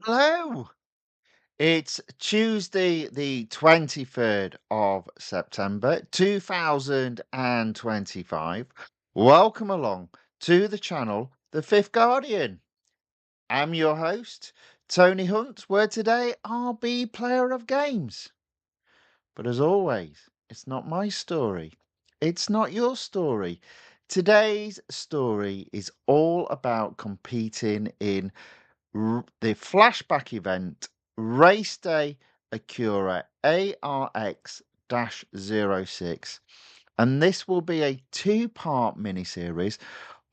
Hello. It's Tuesday, the 23rd of September, 2025. Welcome along to the channel, The Fifth Guardian. I'm your host, Tony Hunt, where today I'll be player of games. But as always, it's not my story. It's not your story. Today's story is all about competing in the Flashback event, Race Day Acura ARX-06. And this will be a two-part mini-series,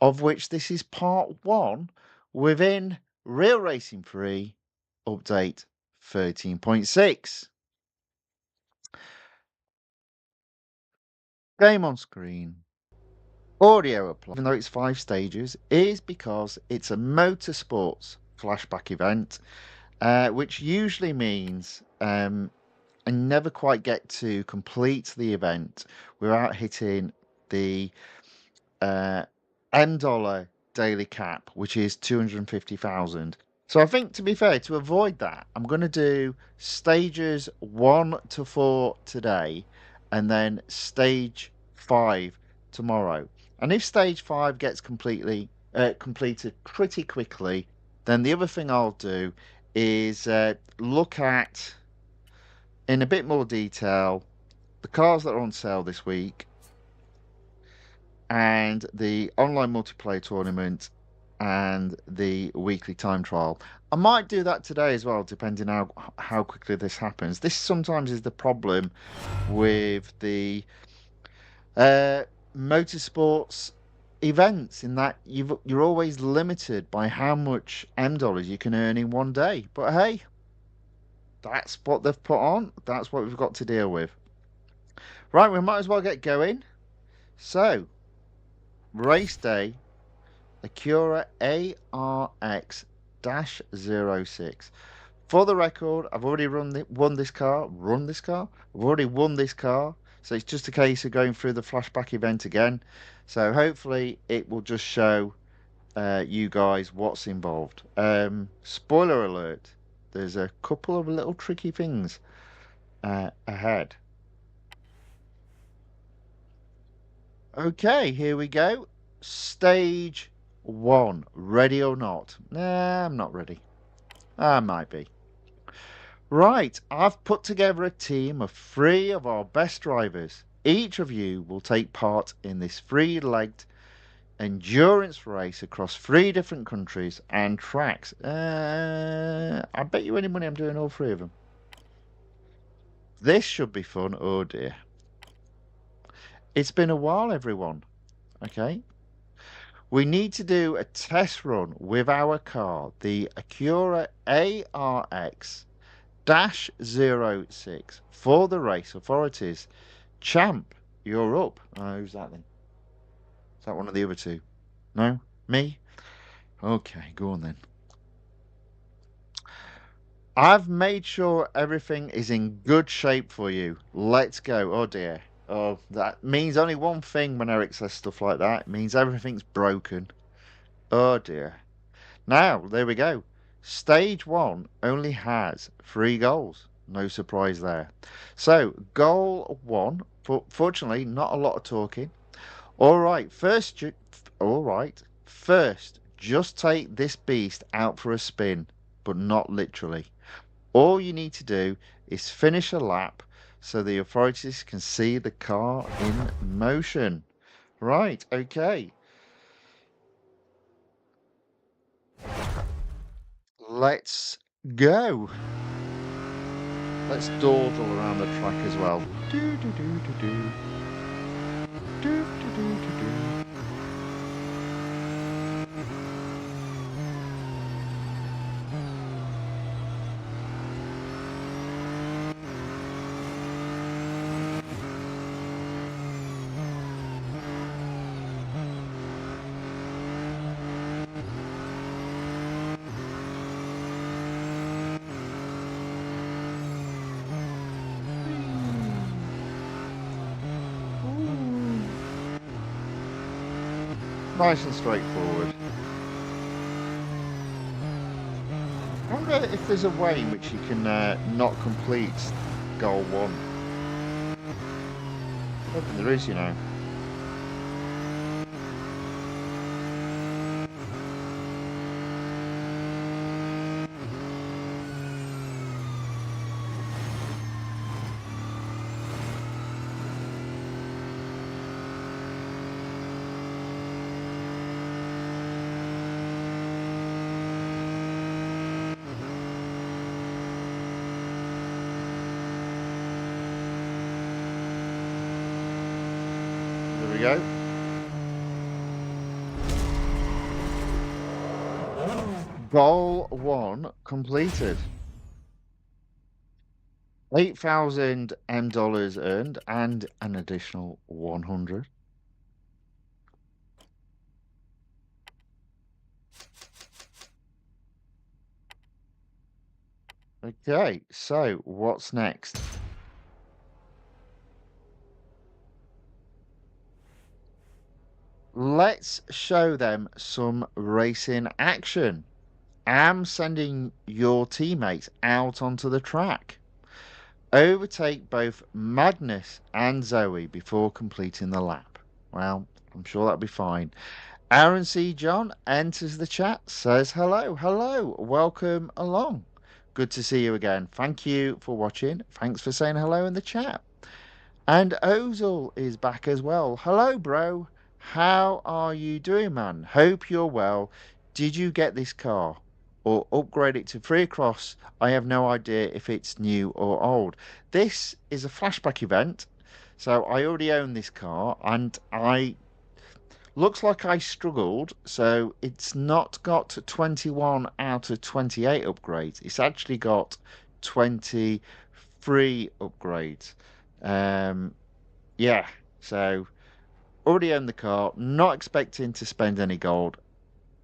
of which this is part one within Real Racing 3 Update 13.6. Game on screen. Audio apply, even though it's 5 stages, is because it's a motorsports flashback event, which usually means I never quite get to complete the event without hitting the uh, $M daily cap, which is 250,000. So I think, to be fair, to avoid that, I'm going to do stages 1 to 4 today, and then stage 5 tomorrow. And if stage 5 gets completed pretty quickly, then the other thing I'll do is look at in a bit more detail the cars that are on sale this week and the online multiplayer tournament and the weekly time trial. I might do that today as well, depending how quickly this happens. This sometimes is the problem with the uh, motorsports events, in that you're always limited by how much dollars you can earn in one day. But hey, that's what they've put on. That's what we've got to deal with. Right, we might as well get going. So, race day, Acura ARX-06. For the record, I've already won this car. I've already won this car. So it's just a case of going through the flashback event again. So hopefully it will just show you guys what's involved. Spoiler alert, there's a couple of little tricky things ahead. Okay, here we go. Stage 1. Ready or not? Nah, I'm not ready. I might be. Right, I've put together a team of 3 of our best drivers. Each of you will take part in this 3-legged endurance race across 3 different countries and tracks. I bet you any money I'm doing all 3 of them. This should be fun. Oh dear. It's been a while, everyone. Okay, we need to do a test run with our car, the Acura ARX-06, for the race authorities. Champ, you're up. Who's that then? Is that one of the other 2? No? Me? Okay, go on then. I've made sure everything is in good shape for you. Let's go. Oh dear. Oh, that means only one thing when Eric says stuff like that. It means everything's broken. Oh dear. Now, there we go. Stage 1 only has 3 goals. No surprise there. So, goal 1, fortunately, not a lot of talking. All right, first, just take this beast out for a spin, but not literally. All you need to do is finish a lap so the authorities can see the car in motion. Right, okay. Let's go. Let's dawdle around the track as well. Do do do do do. Do do do do do. Nice and straightforward. I wonder if there's a way in which you can not complete goal 1. I don't think there is, you know. There we go. Goal 1 completed. $8,000 earned and an additional 100. Okay, so what's next? Let's show them some racing action. I'm sending your teammates out onto the track. Overtake both Magnus and Zoe before completing the lap. Well, I'm sure that'll be fine. Aaron C. John enters the chat, says hello, hello, welcome along. Good to see you again. Thank you for watching. Thanks for saying hello in the chat. And Ozil is back as well. Hello, bro. How are you doing, man? Hope you're well. Did you get this car or upgrade it to free across? I have no idea if it's new or old. This is a flashback event. So I already own this car and I looks like I struggled. So it's not got 21 out of 28 upgrades. It's actually got 23 upgrades. Yeah, so already own the car, not expecting to spend any gold.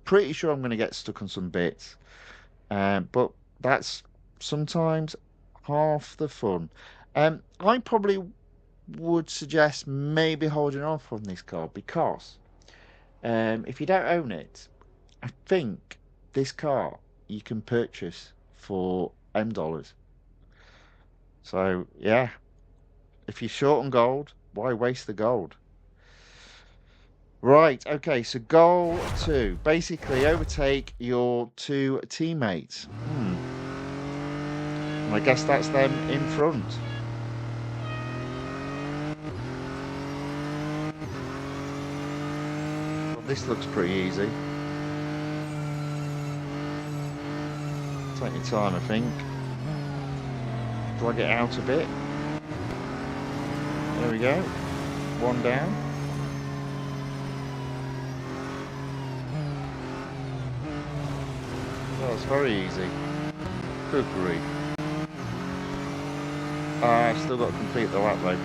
Pretty sure I'm going to get stuck on some bits, but that's sometimes half the fun. I probably would suggest maybe holding off on this car because if you don't own it, I think this car you can purchase for $M. So yeah, if you're short on gold, why waste the gold? Right, okay, so goal 2. Basically, overtake your 2 teammates. I guess that's them in front. Well, this looks pretty easy. Take your time, I think. Drag it out a bit. There we go. 1 down. Oh, it's very easy. Good grief. I've still got to complete the lap though.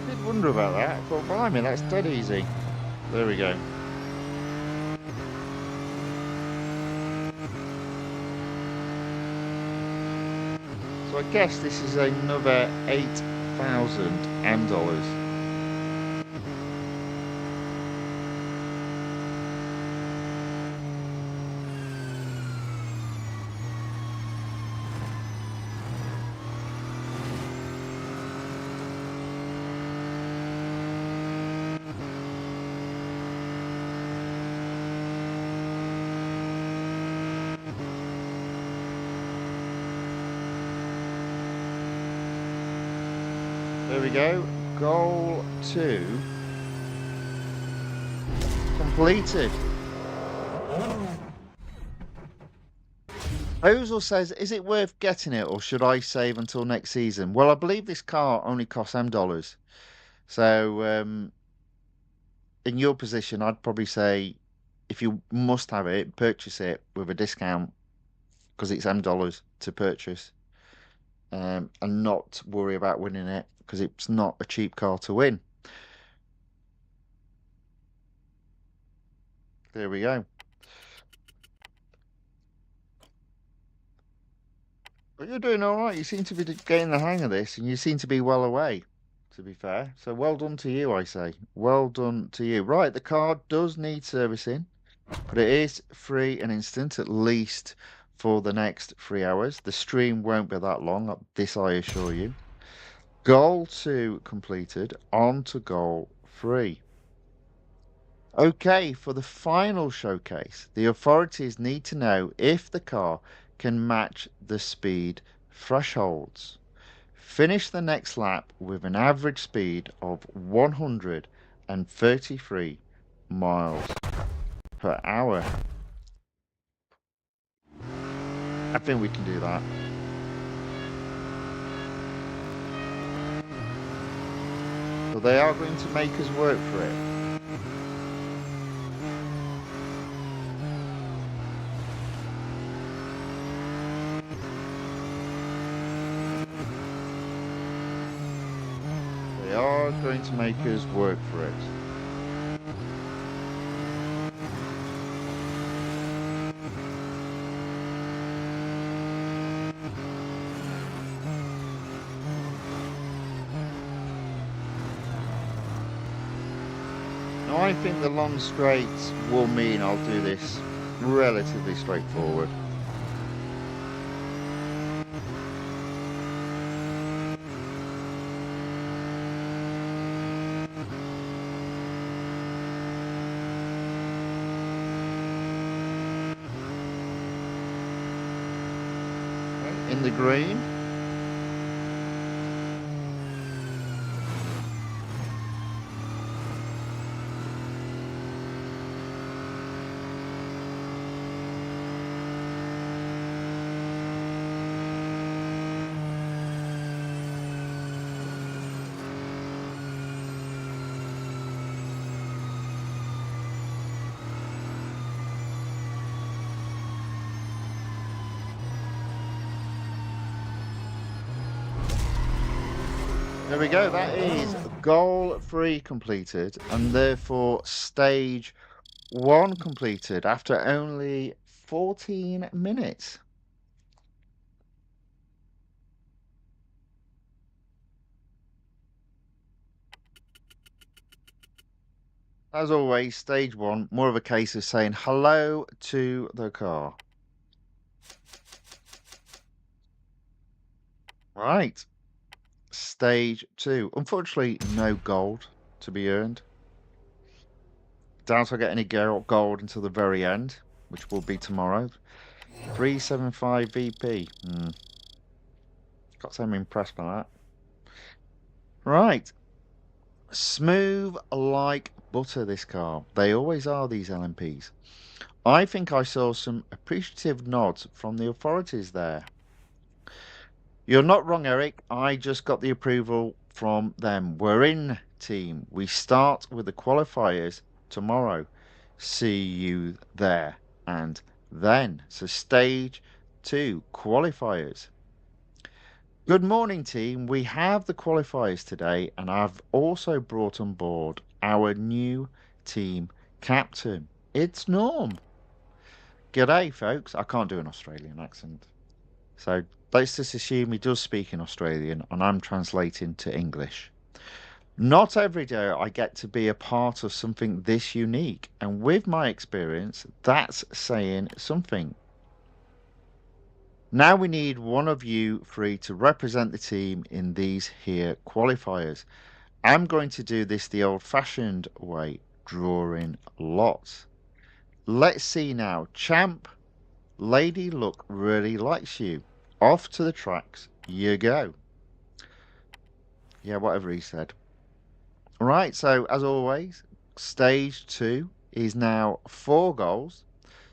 Did wonder about that. I thought, blimey, that's dead easy. There we go. So I guess this is another $8,000. There we go. Goal 2 completed. Ozil says, is it worth getting it or should I save until next season? Well, I believe this car only costs $M. So, in your position, I'd probably say if you must have it, purchase it with a discount because it's $M to purchase. And not worry about winning it because it's not a cheap car to win. There we go. But you're doing all right. You seem to be getting the hang of this, and you seem to be well away, to be fair. So well done to you, I say. Well done to you. Right, the car does need servicing, but it is free and instant, at least for the next 3 hours. The stream won't be that long, this I assure you. Goal 2 completed, on to goal 3. Okay, for the final showcase, the authorities need to know if the car can match the speed thresholds. Finish the next lap with an average speed of 133 miles per hour. I think we can do that. So they are going to make us work for it. They are going to make us work for it. Now I think the long straights will mean I'll do this relatively straightforward. In the green. There we go, that is goal 3 completed, and therefore stage 1 completed after only 14 minutes. As always, stage 1, more of a case of saying hello to the car. Right, stage 2. Unfortunately, no gold to be earned. Doubt I'll get any gold until the very end, which will be tomorrow. 375 VP. Got to say I'm impressed by that. Right. Smooth like butter, this car. They always are, these LMPs. I think I saw some appreciative nods from the authorities there. You're not wrong, Eric. I just got the approval from them. We're in, team. We start with the qualifiers tomorrow. See you there. And then, so stage 2, qualifiers. Good morning, team. We have the qualifiers today, and I've also brought on board our new team captain. It's Norm. G'day, folks. I can't do an Australian accent. So let's just assume he does speak in Australian, and I'm translating to English. Not every day I get to be a part of something this unique, and with my experience, that's saying something. Now we need one of you three to represent the team in these here qualifiers. I'm going to do this the old-fashioned way, drawing lots. Let's see now. Champ, Lady Luck really likes you. Off to the tracks you go. Yeah, whatever he said. Right, so as always, stage 2 is now 4 goals.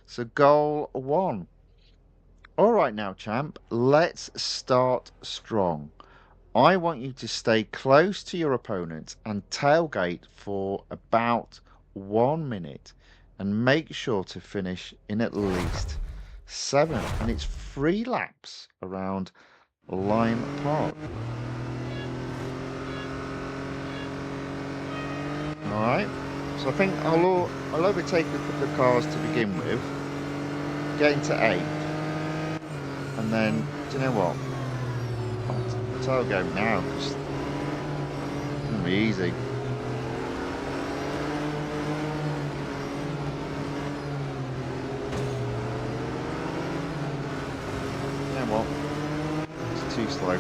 So goal 1. All right now, champ, let's start strong. I want you to stay close to your opponent and tailgate for about 1 minute and make sure to finish in at least 7. And it's 3 laps around Lime Park. All right, so I think I'll overtake a couple of cars to begin with, get into 8. And then Do you know what? I'll tailgate now because it's gonna be easy. You know what? It's too slow.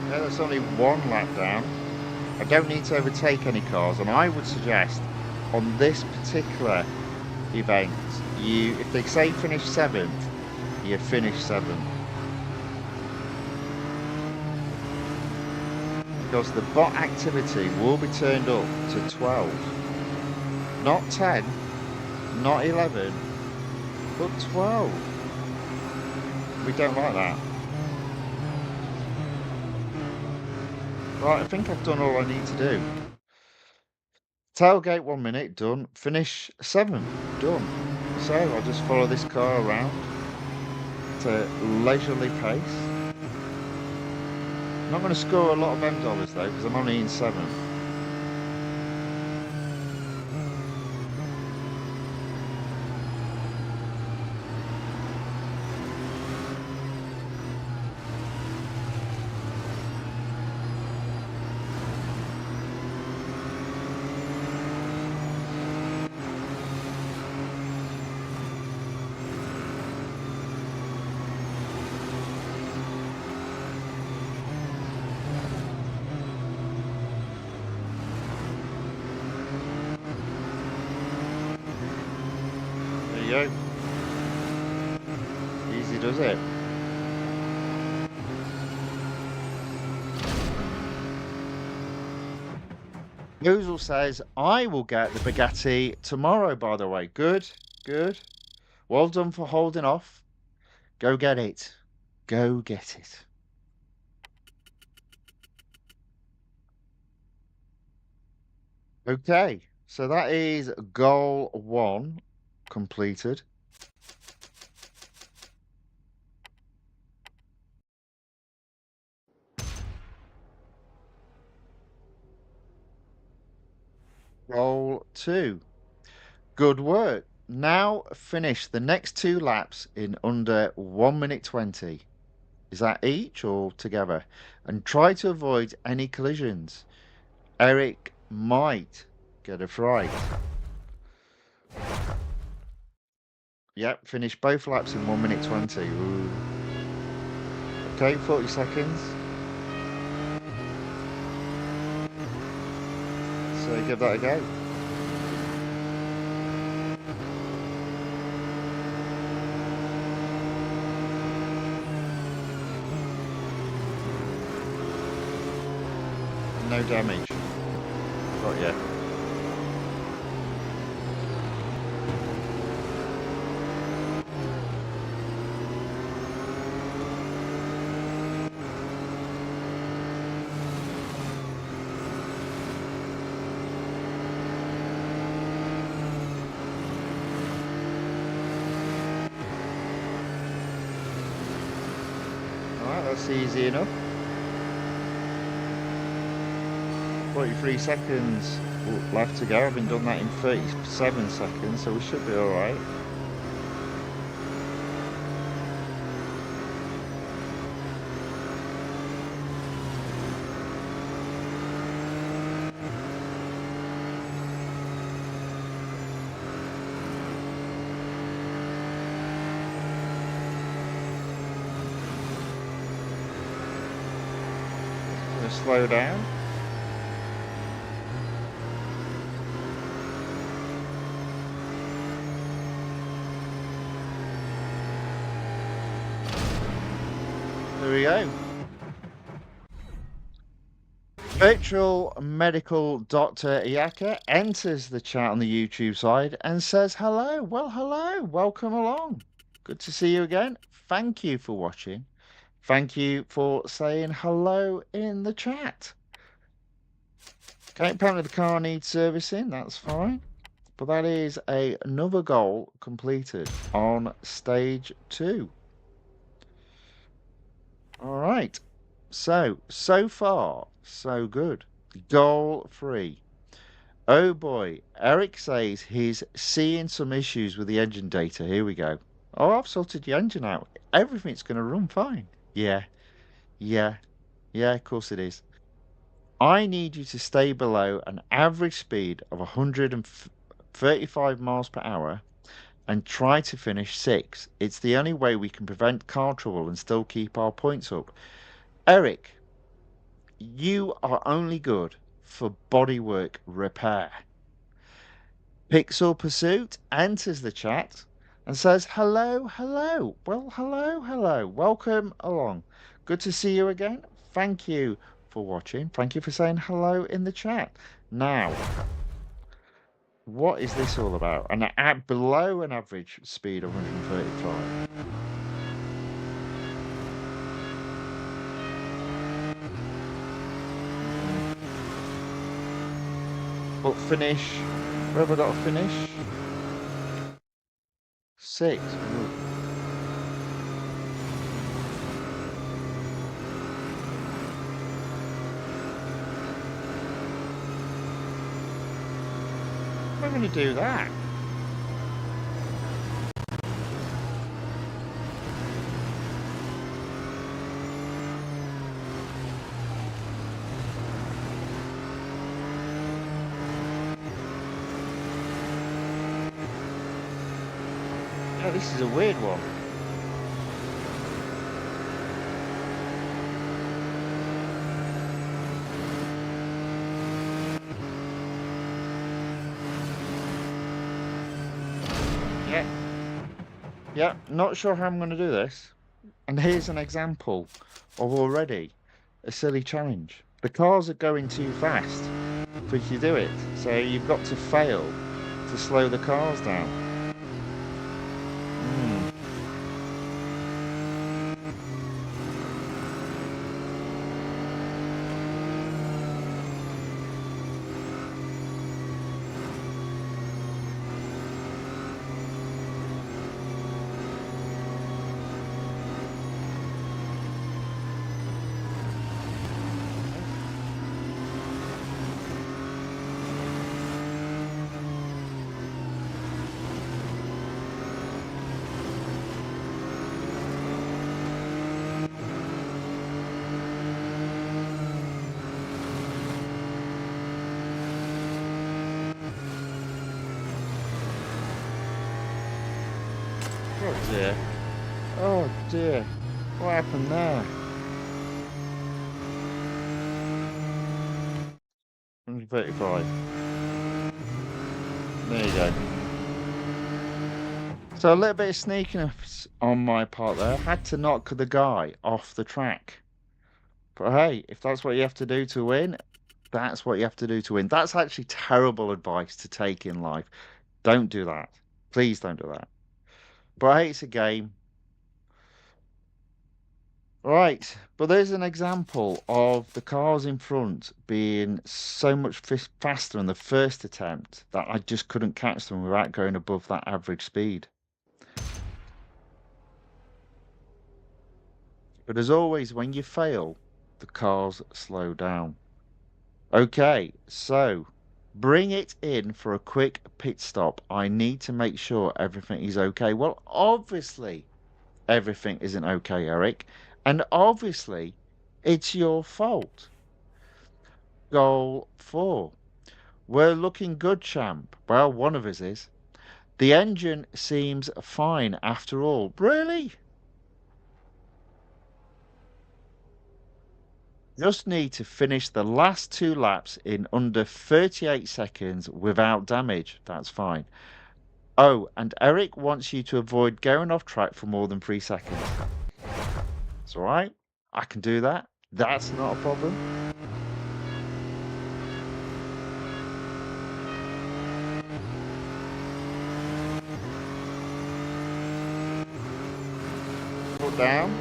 Yeah, that's only one lap down. I don't need to overtake any cars, and I would suggest on this particular event, if they say finish 7th, you finish 7th. Because the bot activity will be turned up to 12. Not 10, not 11, but 12. We don't like that. Right, I think I've done all I need to do. Tailgate 1 minute, done. Finish 7, done. So I'll just follow this car around at a leisurely pace. I'm not going to score a lot of M dollars though, because I'm only in 7th. There you go. Easy does it. Goozle says, I will get the Bugatti tomorrow, by the way. Good, good. Well done for holding off. Go get it. Go get it. Okay, so that is goal 1 completed. Goal 2. Good work. Now finish the next 2 laps in under 1 minute 20. Is that each or together? And try to avoid any collisions. Eric might get a fright. Yep, finish both laps in 1 minute 20. Ooh. Okay, 40 seconds. So give that a go. No damage. Got ya. Alright, that's easy enough. 43 seconds left to go. I've been done that in 37 seconds, so we should be alright. Gonna slow down. There we go. Virtual medical Dr. Iyaka enters the chat on the YouTube side and says hello. Well, hello. Welcome along. Good to see you again. Thank you for watching. Thank you for saying hello in the chat. Okay, apparently the car needs servicing, that's fine. But that is another goal completed on stage 2. All right. So far, so good. Goal 3. Oh boy, Eric says he's seeing some issues with the engine data. Here we go. Oh, I've sorted the engine out. Everything's going to run fine. Yeah, yeah, yeah, of course it is. I need you to stay below an average speed of 135 miles per hour and try to finish 6th. It's the only way we can prevent car trouble and still keep our points up. Eric, you are only good for bodywork repair. Pixel Pursuit enters the chat and says, hello, hello. Well, hello, hello. Welcome along. Good to see you again. Thank you for watching. Thank you for saying hello in the chat. Now, what is this all about? And at below an average speed of 135. But finish. Where have I got to finish? 6. Ooh. How am I going to do that? Yeah, this is a weird one. Yeah, not sure how I'm going to do this. And here's an example of already a silly challenge. The cars are going too fast for you to do it. So you've got to fail to slow the cars down. Oh dear. Oh dear. What happened there? 135. There you go. So a little bit of sneakiness on my part there. I had to knock the guy off the track. But hey, if that's what you have to do to win, that's what you have to do to win. That's actually terrible advice to take in life. Don't do that. Please don't do that. But hey, it's a game. Right, but there's an example of the cars in front being so much faster on the first attempt that I just couldn't catch them without going above that average speed. But as always, when you fail, the cars slow down. Okay, so bring it in for a quick pit stop. I need to make sure everything is okay. Well, obviously, everything isn't okay, Eric. And obviously, it's your fault. Goal 4. We're looking good, champ. Well, one of us is. The engine seems fine after all. Really? Just need to finish the last 2 laps in under 38 seconds without damage. That's fine. Oh, and Eric wants you to avoid going off track for more than 3 seconds. It's all right. I can do that. That's not a problem. Put down.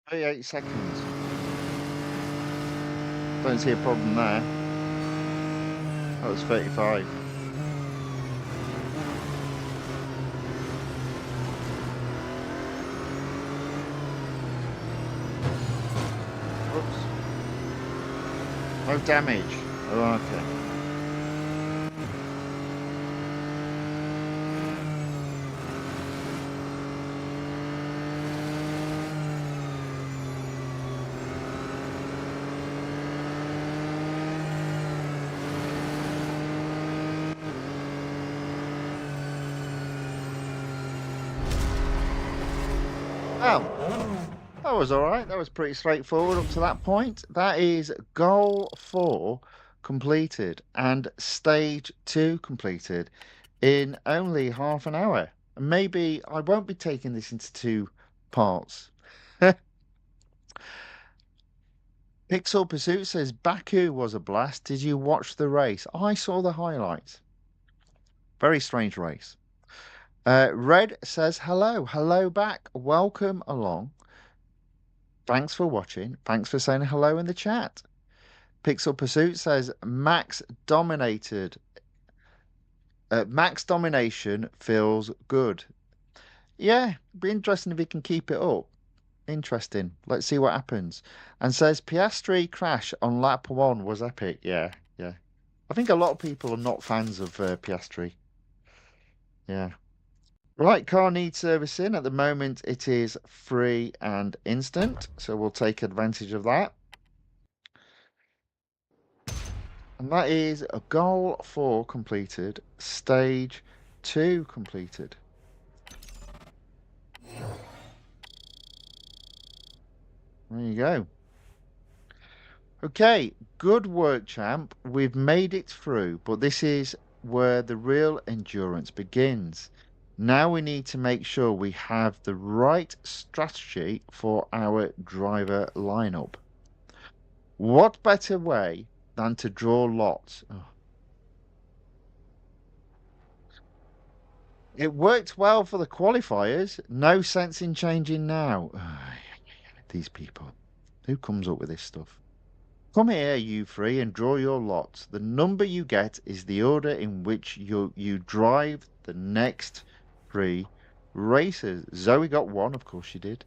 38 seconds. Don't see a problem there. That was 35. Whoops. No damage. Oh, okay. Well, that was all right. That was pretty straightforward up to that point. That is goal 4 completed and stage 2 completed in only half an hour. Maybe I won't be taking this into 2 parts. Pixel Pursuit says Baku was a blast. Did you watch the race? I saw the highlights. Very strange race. Red says hello. Hello back. Welcome along. Thanks for watching. Thanks for saying hello in the chat. Pixel Pursuit says Max dominated. Max domination feels good. Yeah, be interesting if he can keep it up. Interesting. Let's see what happens. And says Piastri crash on lap 1 was epic. Yeah, yeah. I think a lot of people are not fans of Piastri. Yeah. Right, car needs servicing. At the moment, it is free and instant, so we'll take advantage of that. And that is a goal 4 completed, stage 2 completed. There you go. Okay, good work, champ. We've made it through, but this is where the real endurance begins. Now we need to make sure we have the right strategy for our driver lineup. What better way than to draw lots? Oh. It worked well for the qualifiers. No sense in changing now. These people. Who comes up with this stuff? Come here, you three, and draw your lots. The number you get is the order in which you drive the next 3 races. Zoe got 1, of course she did.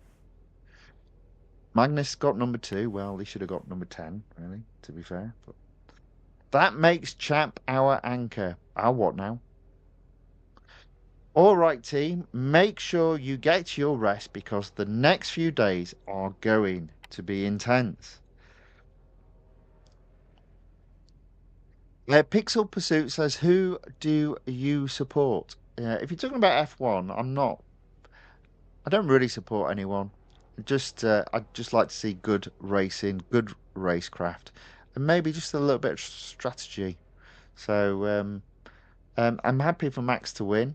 Magnus got number 2. Well, he should have got number 10, really, to be fair. But that makes Champ our anchor. Our what now? All right, team, make sure you get your rest because the next few days are going to be intense. Pixel Pursuit says, "Who do you support?" If you're talking about F1, I'm not. I don't really support anyone. I'd just like to see good racing, good racecraft, and maybe just a little bit of strategy. So I'm happy for Max to win.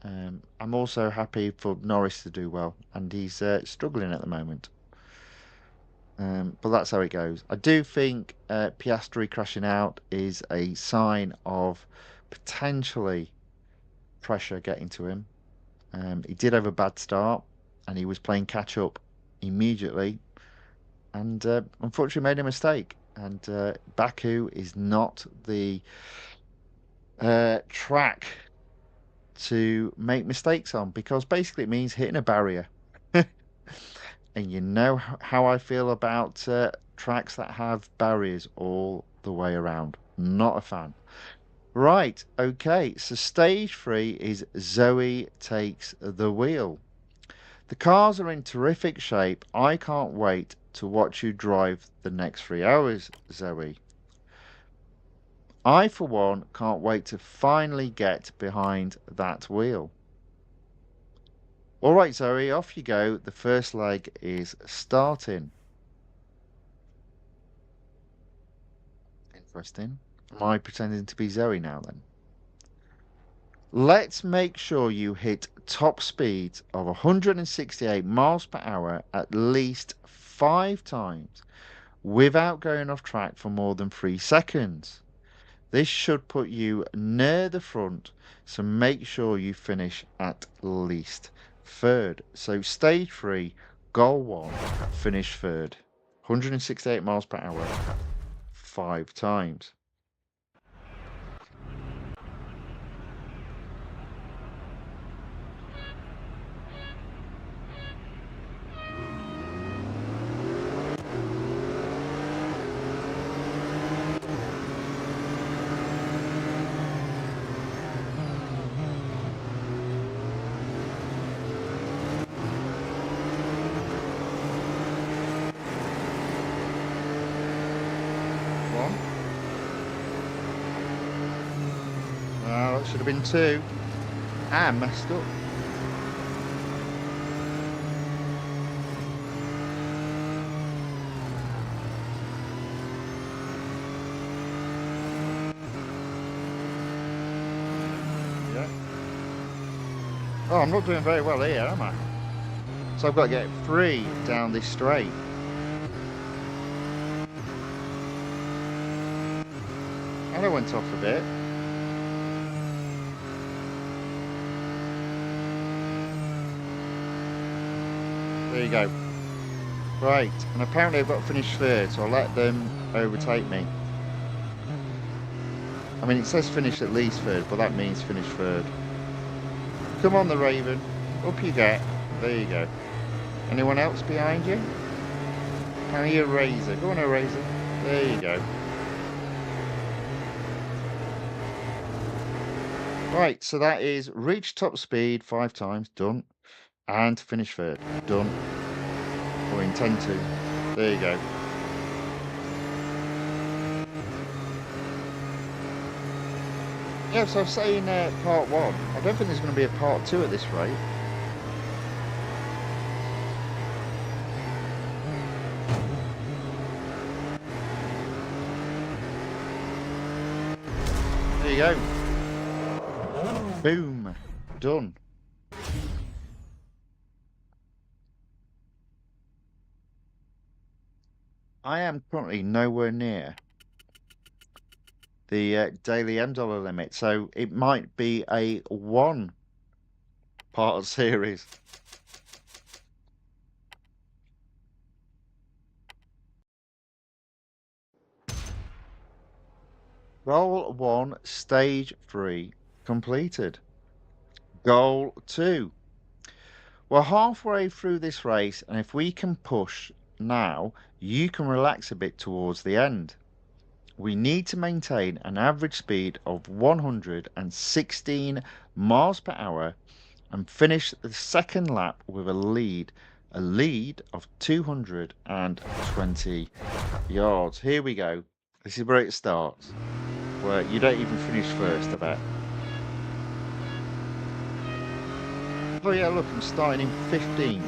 I'm also happy for Norris to do well, and he's struggling at the moment. But that's how it goes. I do think Piastri crashing out is a sign of potentially pressure getting to him. He did have a bad start, and he was playing catch up immediately, and unfortunately made a mistake. And Baku is not the track to make mistakes on because basically it means hitting a barrier. And you know how I feel about tracks that have barriers all the way around. Not a fan. Right, okay, so stage 3 is Zoe takes the wheel. The cars are in terrific shape. I can't wait to watch you drive the next 3 hours, Zoe. I, for one, can't wait to finally get behind that wheel. All right, Zoe, off you go. The first leg is starting. Interesting. Am I pretending to be Zoe now then? Let's make sure you hit top speeds of 168 miles per hour at least 5 times without going off track for more than 3 seconds. This should put you near the front, so make sure you finish at least third. So stage 3, Goal 1, finish third. 168 miles per hour, 5 times. That should have been 2. I messed up. Yeah. Oh, I'm not doing very well here, am I? So I've got to get 3 down this straight. And I went off a bit. There you go. Right, and apparently I've got to finish third, so I'll let them overtake me. I mean, it says finish at least third, but that means finish third. Come on, the Raven. Up you get. There you go. Anyone else behind you? Can I hear Reza? Go on, Reza. There you go. Right, so that is reach top speed 5 times, done. And finish third, done. Or intend to. There you go. Yeah, so I was saying part 1. I don't think there's going to be a part 2 at this rate. There you go. Boom. Done. I am currently nowhere near the daily $M limit, so it might be a 1-part series. Goal 1, stage 3 completed. Goal 2. We're halfway through this race, and if we can push now, you can relax a bit towards the end. We need to maintain an average speed of 116 miles per hour and finish the second lap with a lead of 220 yards. Here we go. This is where it starts, where you don't even finish first, I bet. Oh yeah, look, I'm starting in 15th.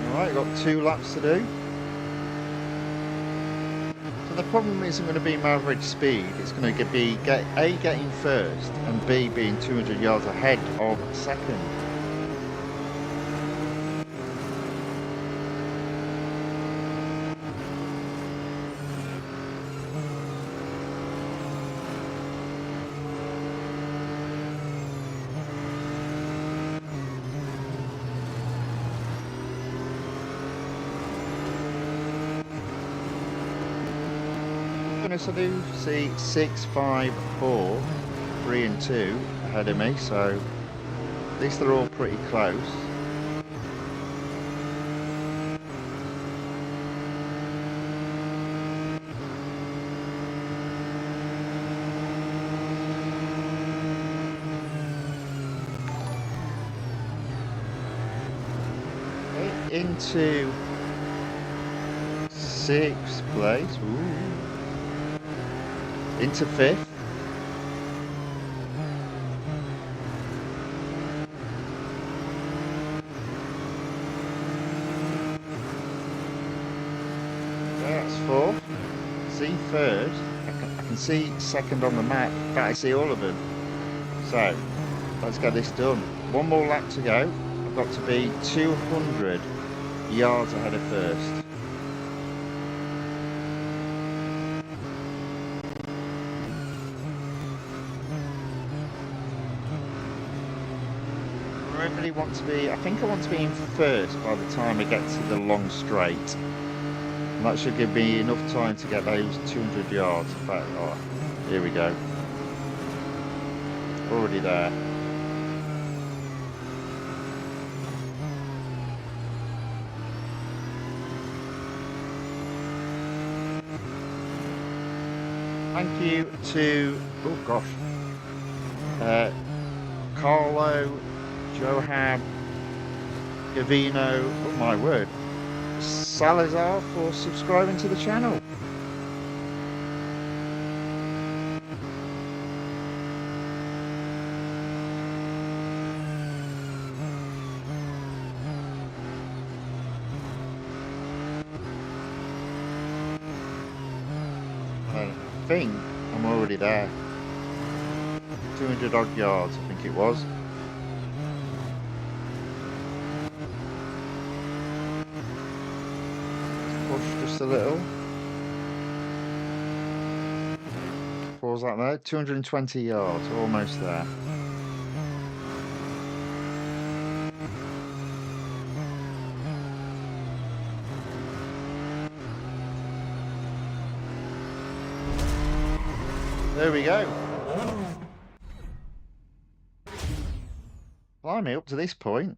Alright, got 2 laps to do. So the problem isn't going to be my average speed, it's going to be A, getting first, and B, being 200 yards ahead of second. So I do see 6, 5, 4, 3 and 2 ahead of me, so at least they're all pretty close. Okay, into 6th place. Ooh. Into 5th. That's 4th. See 3rd. I can see 2nd on the map, but I see all of them. So let's get this done. 1 more lap to go. I've got to be 200 yards ahead of first. I really want to be, I think I want to be in first by the time I get to the long straight. And that should give me enough time to get those 200 yards. In fact, oh, here we go. Already there. Thank you to, oh gosh, Carlo, Johab, Gavino, oh my word, Salazar for subscribing to the channel. I think I'm already there. 200 odd yards, I think it was. Push just a little. What was that there? 220 yards, almost there. There we go. Blimey, up to this point.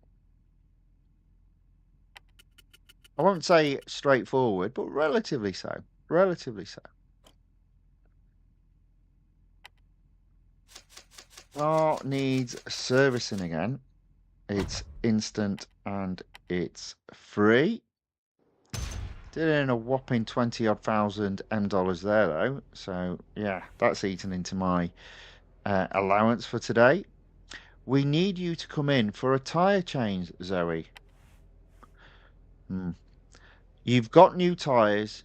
I won't say straightforward, but relatively so. Relatively so. Car needs servicing again. It's instant and it's free. Did in a whopping 20 odd thousand dollars there though. So yeah, that's eaten into my allowance for today. We need you to come in for a tyre change, Zoe. You've got new tyres.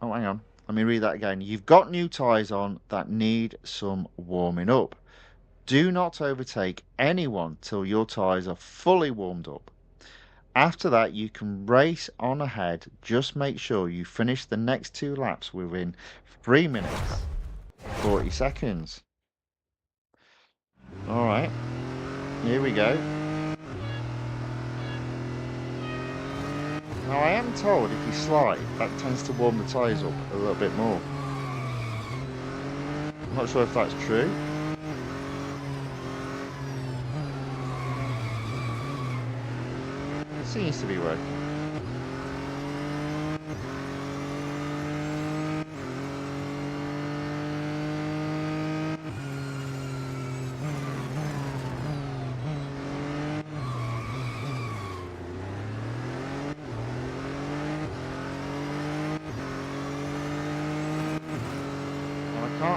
Oh, hang on. Let me read that again. You've got new tyres on that need some warming up. Do not overtake anyone till your tyres are fully warmed up. After that, you can race on ahead. Just make sure you finish the next 2 laps within 3 minutes, 40 seconds. All right, here we go. Now, I am told if you slide, that tends to warm the tyres up a little bit more. I'm not sure if that's true. It seems to be working.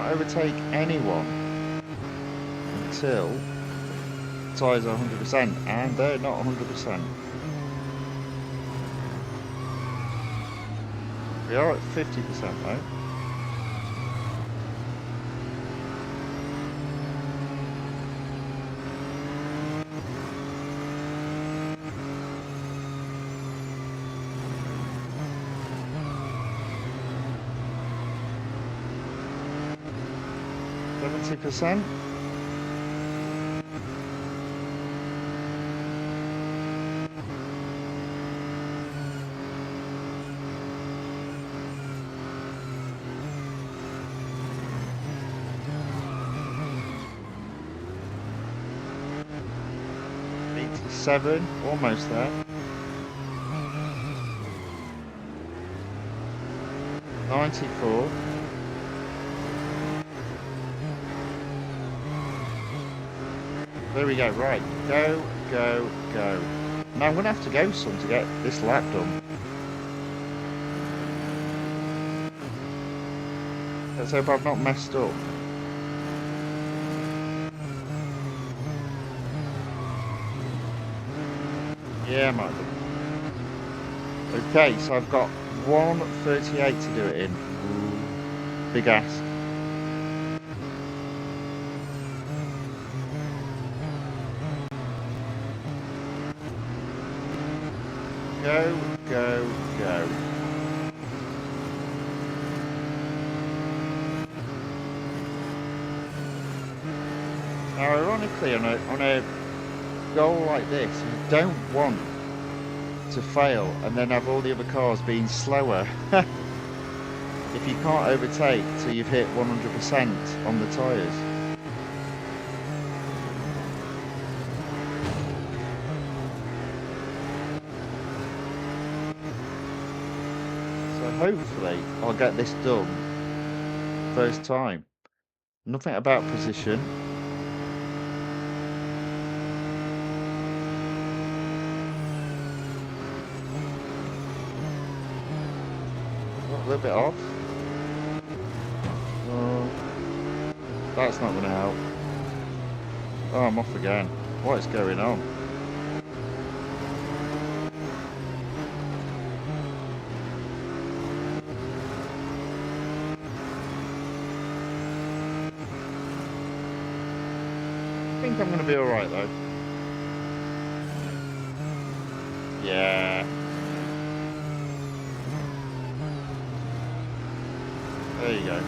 Overtake anyone until tyres are 100%, and they're not 100%. We are at 50% though. %. $87, almost there. 94. There we go, right, go, go, go. Now I'm going to have to go some to get this lap done. Let's hope I've not messed up. Yeah, I might have. Okay, so I've got 1:38 to do it in. Ooh, big ask. Go, go, go. Now, ironically, on a goal like this, you don't want to fail and then have all the other cars being slower. If you can't overtake till you've hit 100% on the tyres. So hopefully I'll get this done first time. Nothing about position. A little bit off. That's not going to help. Oh, I'm off again. What is going on? I think I'm going to be alright though. Yeah. There you go.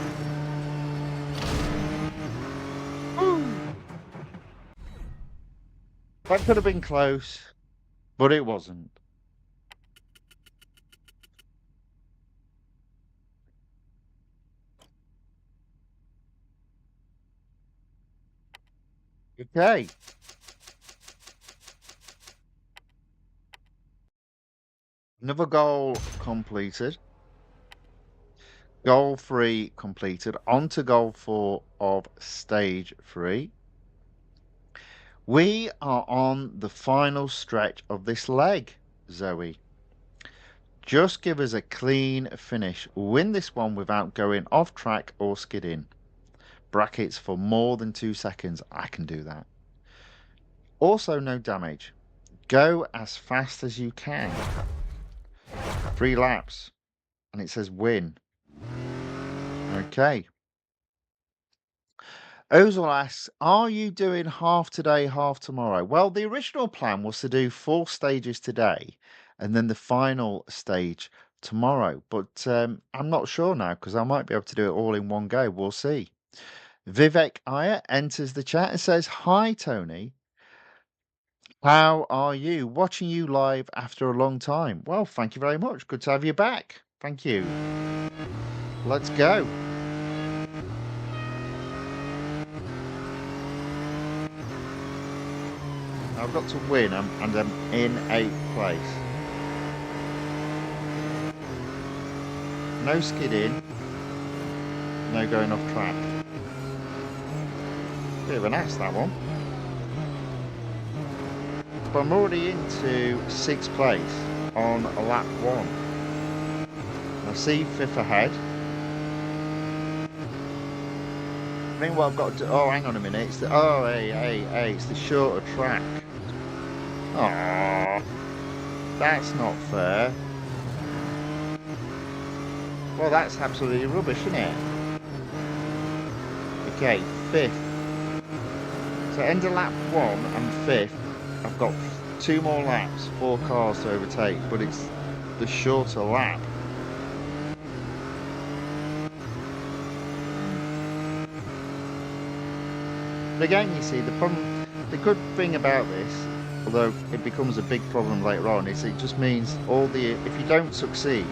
Woo! That could have been close, but it wasn't. Okay. Another goal completed. Goal 3 completed. On to goal 4 of stage 3. We are on the final stretch of this leg, Zoe. Just give us a clean finish. Win this one without going off track or skidding. Brackets for more than 2 seconds. I can do that. Also, no damage. Go as fast as you can. 3 laps. And it says win. Okay. Ozil asks, are you doing half today, half tomorrow? Well, the original plan was to do 4 stages today and then the final stage tomorrow. But I'm not sure now because I might be able to do it all in one go. We'll see. Vivek Iyer enters the chat and says, hi, Tony. How are you? Watching you live after a long time. Well, thank you very much. Good to have you back. Thank you. Let's go. I've got to win and I'm in 8th place. No skidding. No going off track. Bit of an ass, that one. But I'm already into 6th place on lap 1. I see 5th ahead. I think what I've got to do... Oh, hang on a minute. It's the... Oh, hey. It's the shorter track. Aww. That's not fair. Well, that's absolutely rubbish, isn't it? Okay, 5th. So end of lap 1 and 5th. I've got 2 more laps, 4 cars to overtake, but it's the shorter lap. But again, you see, the good thing about this, although it becomes a big problem later on, is it just means if you don't succeed,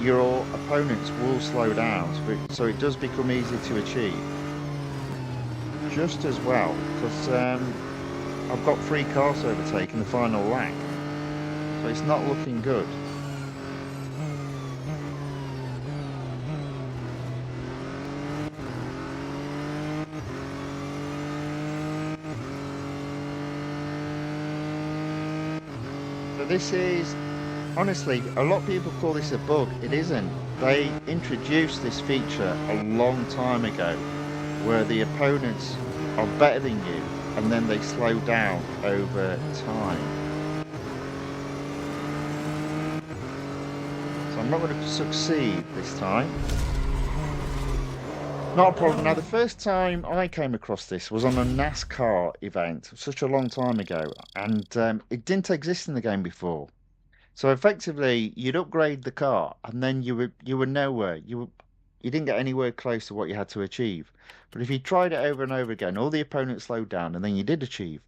your opponents will slow down, so it does become easy to achieve. Just as well, because I've got 3 cars to overtake in the final lap, so it's not looking good. So this is, honestly, a lot of people call this a bug. It isn't. They introduced this feature a long time ago, where the opponents are better than you, and then they slow down over time. So I'm not going to succeed this time. Not a problem. Now, the first time I came across this was on a NASCAR event such a long time ago, and it didn't exist in the game before. So effectively, you'd upgrade the car, and then you were nowhere. You didn't get anywhere close to what you had to achieve. But if you tried it over and over again, all the opponents slowed down, and then you did achieve.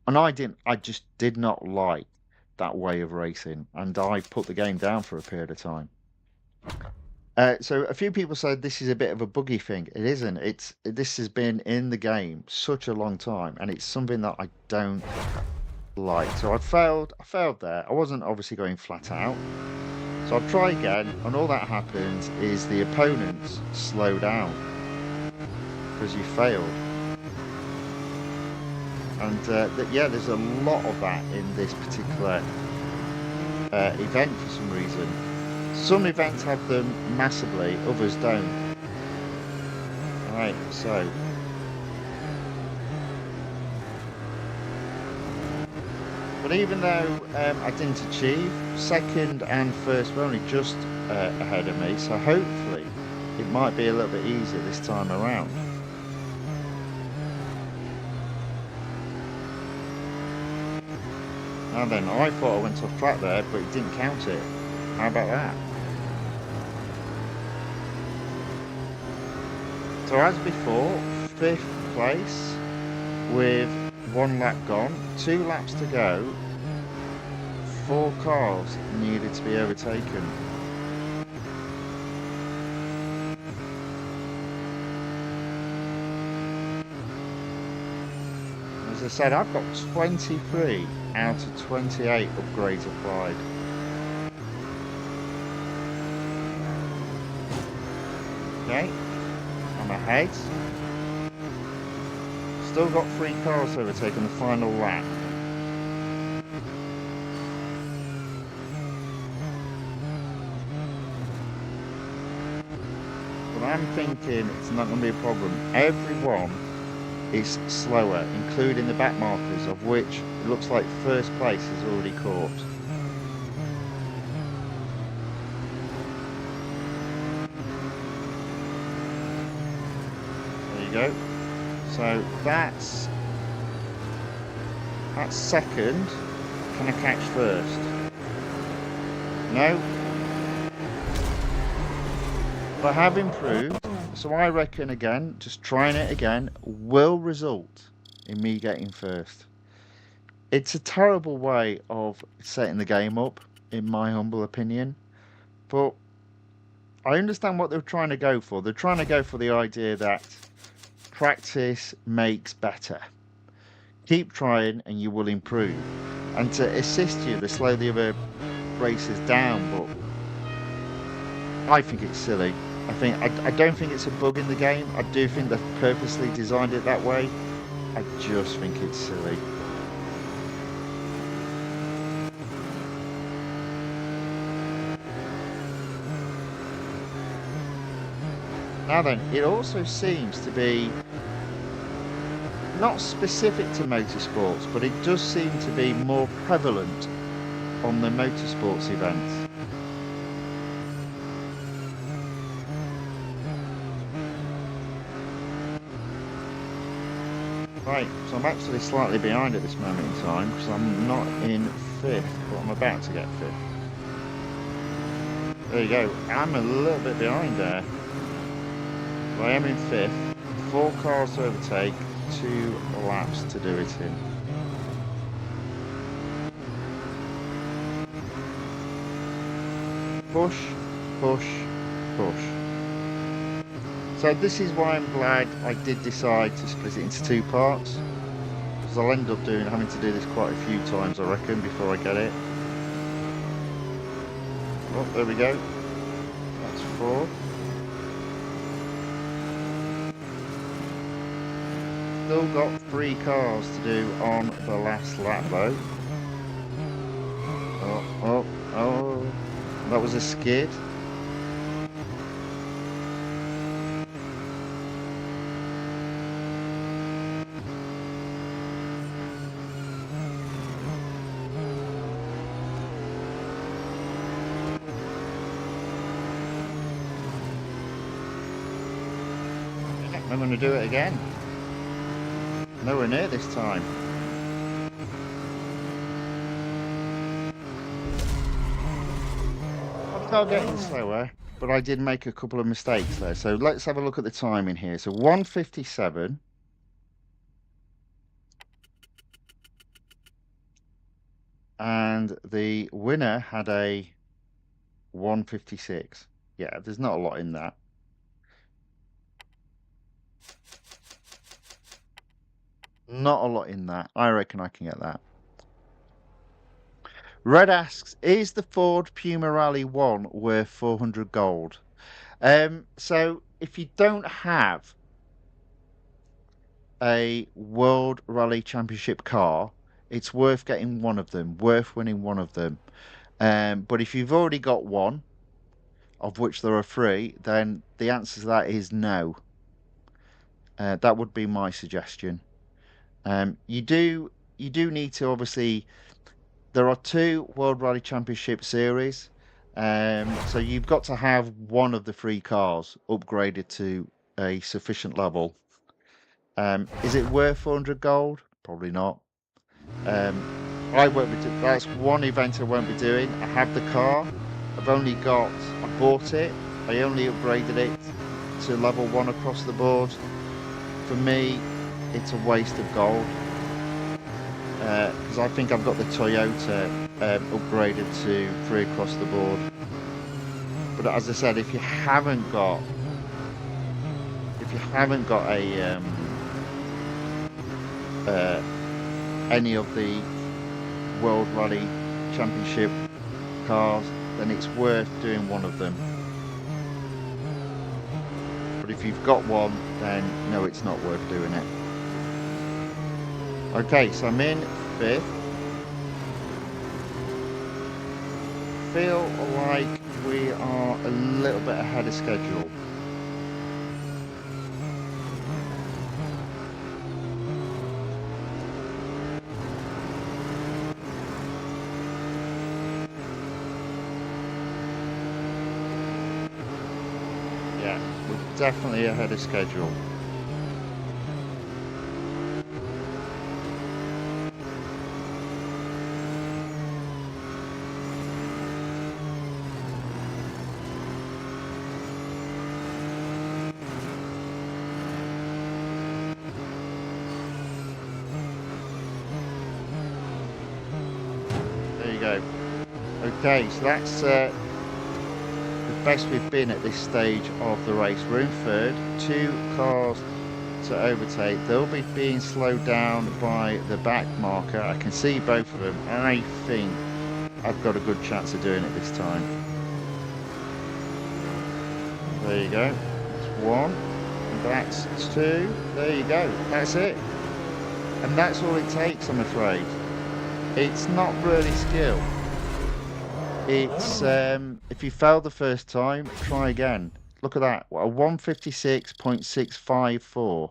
And I didn't. I just did not like that way of racing, and I put the game down for a period of time. So a few people said this is a bit of a buggy thing. It isn't. This has been in the game such a long time, and it's something that I don't like. So I failed. I failed there. I wasn't obviously going flat out. So I'll try again, and all that happens is the opponents slow down because you failed. And yeah, there's a lot of that in this particular event for some reason. Some events have them massively, others don't. Alright, so. But even though I didn't achieve, second and first were only just ahead of me, so hopefully it might be a little bit easier this time around. And then I thought I went off track there, but it didn't count it. How about that? So as before, 5th place with 1 lap gone, 2 laps to go, 4 cars needed to be overtaken. As I said, I've got 23 out of 28 upgrades applied. Okay, I'm ahead. Still got 3 cars to overtake on the final lap. But I'm thinking it's not going to be a problem. Everyone is slower, including the back markers, of which it looks like first place is already caught. There you go. So that's second. Can I catch first? No. But I have improved, so I reckon again, just trying it again will result in me getting first. It's a terrible way of setting the game up, in my humble opinion, but I understand what they're trying to go for. They're trying to go for the idea that practice makes better. Keep trying and you will improve. And to assist you, they slow the other racers down, but I think it's silly. I don't think it's a bug in the game. I do think they've purposely designed it that way. I just think it's silly. Now then, it also seems to be not specific to motorsports, but it does seem to be more prevalent on the motorsports events. Right, so I'm actually slightly behind at this moment in time because I'm not in 5th, but I'm about to get 5th. There you go, I'm a little bit behind there. So I am in 5th, 4 cars to overtake, 2 laps to do it in. Push, push, push. So this is why I'm glad I did decide to split it into 2 parts, because I'll end up having to do this quite a few times, I reckon, before I get it. Oh, there we go. That's 4. Still got 3 cars to do on the last lap though. Oh, that was a skid. I'm going to do it again. Nowhere near this time. are getting slower, but I did make a couple of mistakes there. So let's have a look at the timing here. So 1:57. And the winner had a 1:56. Yeah, there's not a lot in that. Not a lot in that. I reckon I can get that. Red asks, is the Ford Puma Rally 1 worth 400 gold? So if you don't have a World Rally Championship car, it's worth getting one of them, worth winning one of them. But if you've already got one, of which there are three, then the answer to that is no. That would be my suggestion. You do need to obviously. There are two World Rally Championship series, so you've got to have one of the three cars upgraded to a sufficient level. Is it worth 400 gold? Probably not. I won't be. That's one event I won't be doing. I have the car. I bought it. I only upgraded it to level 1 across the board. For me, it's a waste of gold. Because I think I've got the Toyota upgraded to 3 across the board. But as I said, if you haven't got a any of the World Rally Championship cars, then it's worth doing one of them. But if you've got one, then no, it's not worth doing it. Okay, so I'm in 5th. Feel like we are a little bit ahead of schedule. Yeah, we're definitely ahead of schedule. Go. Okay, so that's the best we've been at this stage of the race. We're in 3rd, 2 cars to overtake. They'll be being slowed down by the back marker. I can see both of them. I think I've got a good chance of doing it this time. There you go. That's 1. And that's 2. There you go. That's it. And that's all it takes, I'm afraid. It's not really skill. It's if you fail the first time, try again. Look at that, a 1:56.654.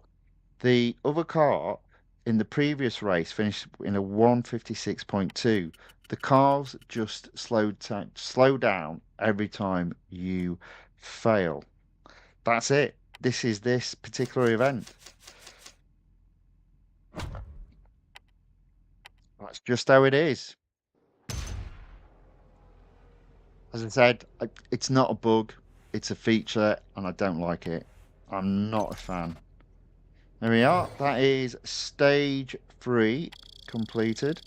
The other car in the previous race finished in a 1:56.2. The cars just slow down every time you fail. That's it. This is this particular event. That's just how it is. As I said, it's not a bug, it's a feature, and I don't like it. I'm not a fan. There we are. That is stage 3 completed.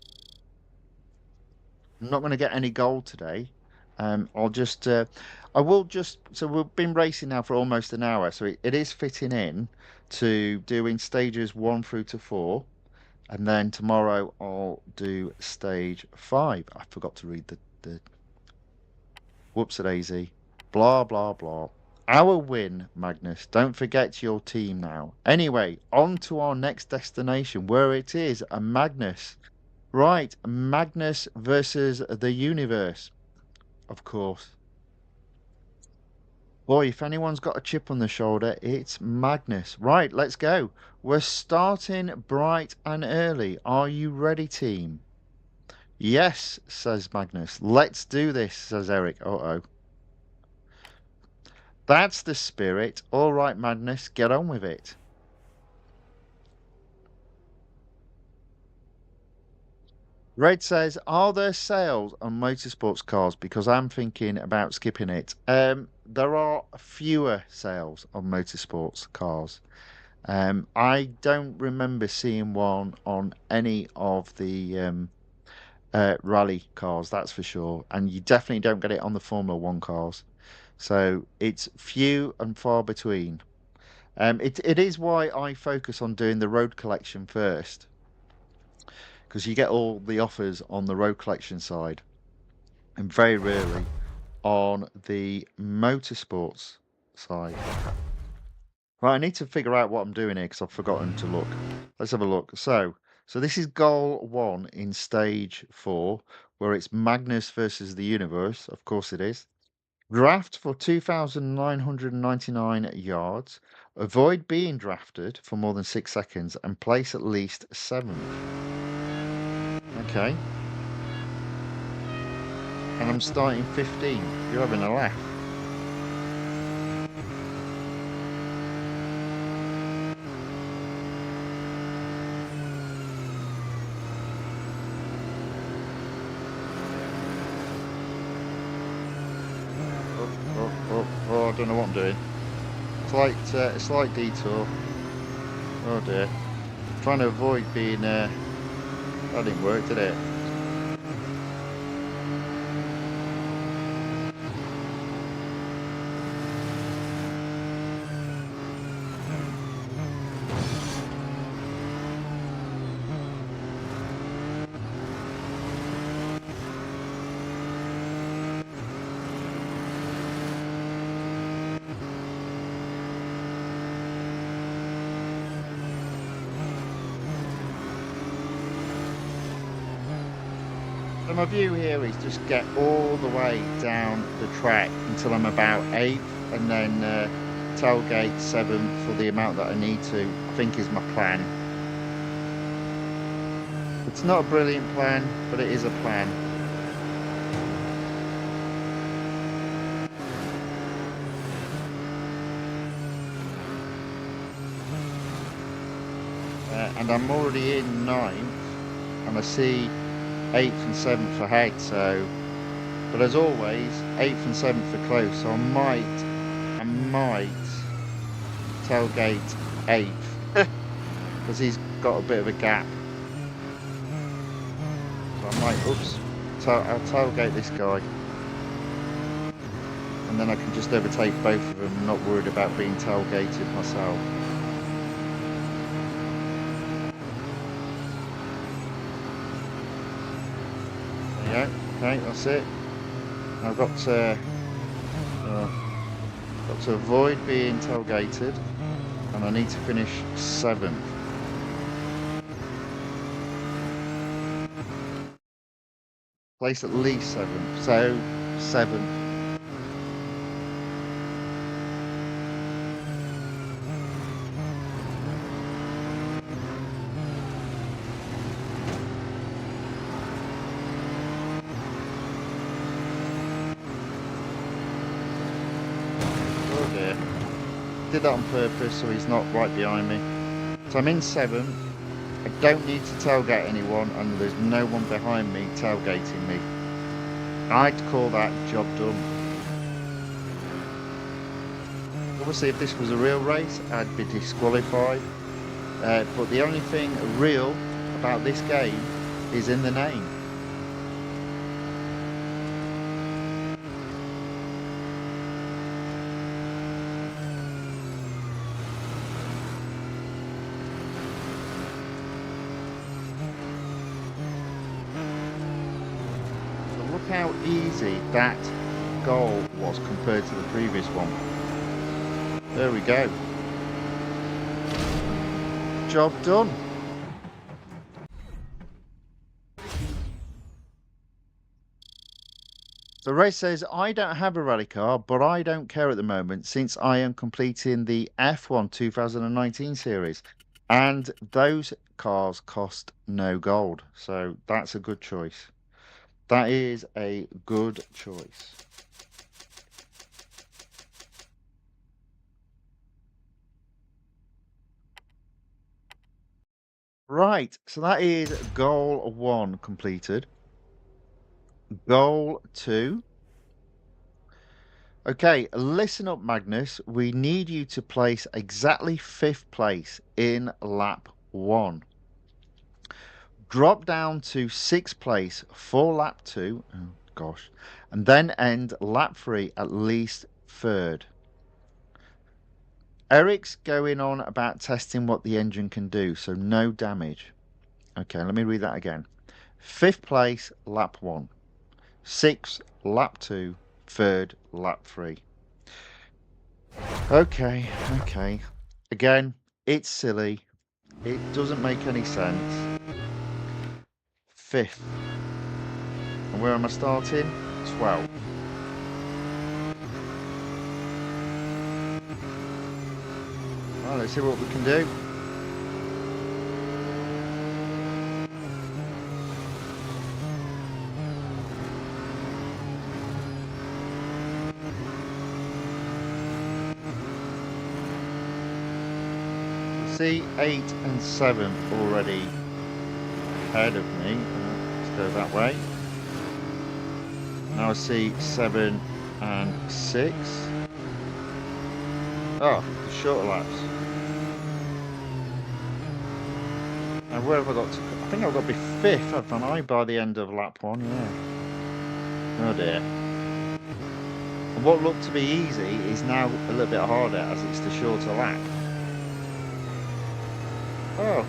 I'm not going to get any gold today. I will just, so we've been racing now for almost an hour, so it is fitting in to doing stages 1 through to 4. And then tomorrow I'll do stage 5. I forgot to read the whoops-a-daisy. Blah, blah, blah. Our win, Magnus. Don't forget your team now. Anyway, on to our next destination, where it is a Magnus. Right, Magnus versus the universe, of course. Boy, if anyone's got a chip on the shoulder, it's Magnus. Right, let's go. We're starting bright and early. Are you ready, team? Yes, says Magnus. Let's do this, says Eric. Uh-oh. That's the spirit. All right, Magnus, get on with it. Red says, are there sales on motorsports cars? Because I'm thinking about skipping it. There are fewer sales on motorsports cars. I don't remember seeing one on any of the rally cars, that's for sure. And you definitely don't get it on the Formula One cars. So it's few and far between. It is why I focus on doing the road collection first, because you get all the offers on the road collection side, and very rarely on the motorsports side. Right, I need to figure out what I'm doing here because I've forgotten to look. Let's have a look. So this is goal one in stage 4, where it's Magnus versus the universe. Of course it is. Draft for 2,999 yards. Avoid being drafted for more than 6 seconds and place at least 7th. Okay. And I'm starting 15. You're having a laugh. Oh, I don't know what I'm doing. A slight detour. Oh dear. Trying to avoid being, that didn't work, did it? So my view here is just get all the way down the track until I'm about 8th, and then tailgate 7th for the amount that I need to, I think is my plan. It's not a brilliant plan, but it is a plan. And I'm already in 9th, and I see 8th and 7th ahead, so, but as always 8th and 7th are close, so I might tailgate 8th because he's got a bit of a gap, so I might, I'll tailgate this guy, and then I can just overtake both of them, not worried about being tailgated myself. Yeah, okay, that's it. I've got to avoid being tailgated, and I need to finish 7th. Place at least 7th, so 7th. Did that on purpose so he's not right behind me. So I'm in 7th. I don't need to tailgate anyone, and there's no one behind me tailgating me. I'd call that job done. Obviously, if this was a real race, I'd be disqualified. But the only thing real about this game is in the name. How easy that goal was compared to the previous one. There we go. Job done. So Ray says, I don't have a rally car, but I don't care at the moment since I am completing the F1 2019 series. And those cars cost no gold. So that's a good choice. That is a good choice. Right, so that is goal 1 completed. Goal 2. Okay, listen up, Magnus. We need you to place exactly 5th place in lap 1. Drop down to 6th place for lap 2. Oh, gosh. And then end lap 3 at least 3rd. Eric's going on about testing what the engine can do, so no damage. Okay, let me read that again. 5th place, lap 1. 6th, lap 2. 3rd, lap 3. Okay, okay. Again, it's silly. It doesn't make any sense. 5th. And where am I starting? 12. Well, let's see what we can do. See 8 and 7 already ahead of me. Let's go that way. Now I see 7 and 6. Oh, the shorter laps. And where have I got to? I think I've got to be 5th, haven't I, by the end of lap 1, yeah. Oh dear. And what looked to be easy is now a little bit harder as it's the shorter lap. Oh,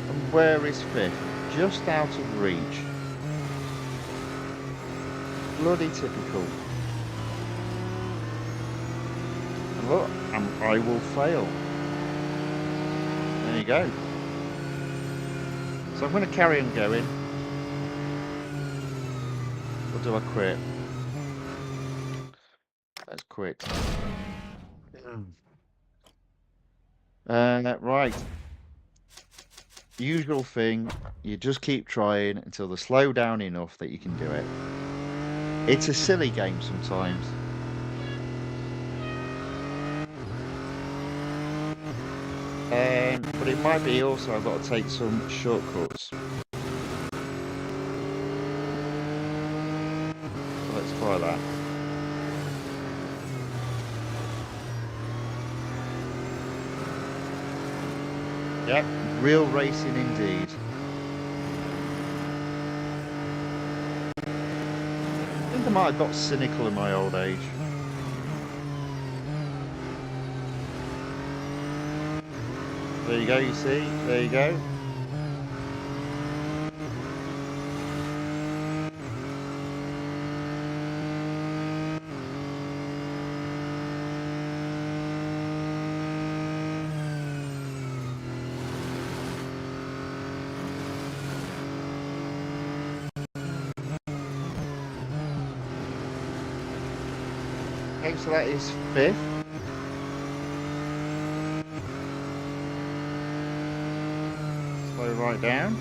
and where is 5th? Just out of reach. Bloody typical. And look, I will fail. There you go. So I'm going to carry on going. Or do I quit? Let's quit. Right. Usual thing, you just keep trying until they slow down enough that you can do it. It's a silly game sometimes. But it might be also I've got to take some shortcuts. Let's try that. Yep, real racing indeed. I think I might have got cynical in my old age. There you go, you see? There you go. Okay, so that is 5th. Slow right down.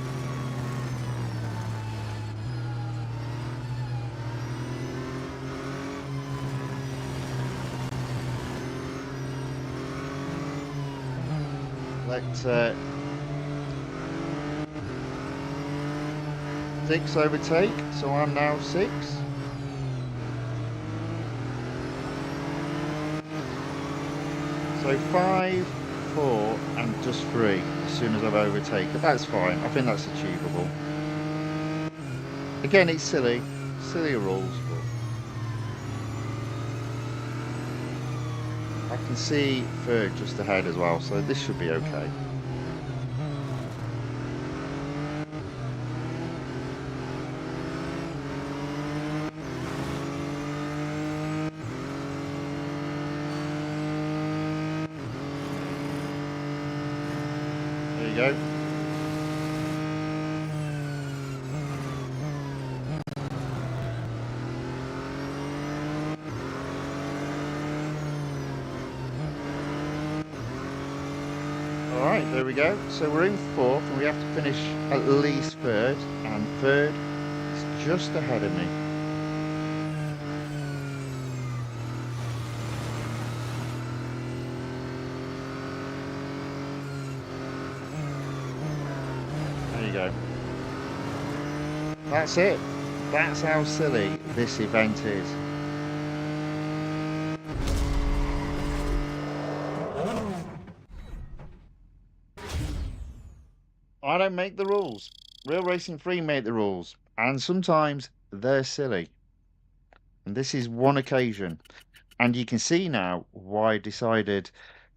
Let 6 overtake, so I'm now 6. So 5, 4 and just 3 as soon as I've overtaken. That's fine, I think that's achievable. Again, it's silly rules, but I can see 3rd just ahead as well, so this should be okay. There you go. Alright, there we go. So we're in 4th and we have to finish at least 3rd, and 3rd is just ahead of me. go. That's it. That's how silly this event is. I don't make the rules. Real Racing 3 make the rules. And sometimes they're silly. And this is one occasion. And you can see now why I decided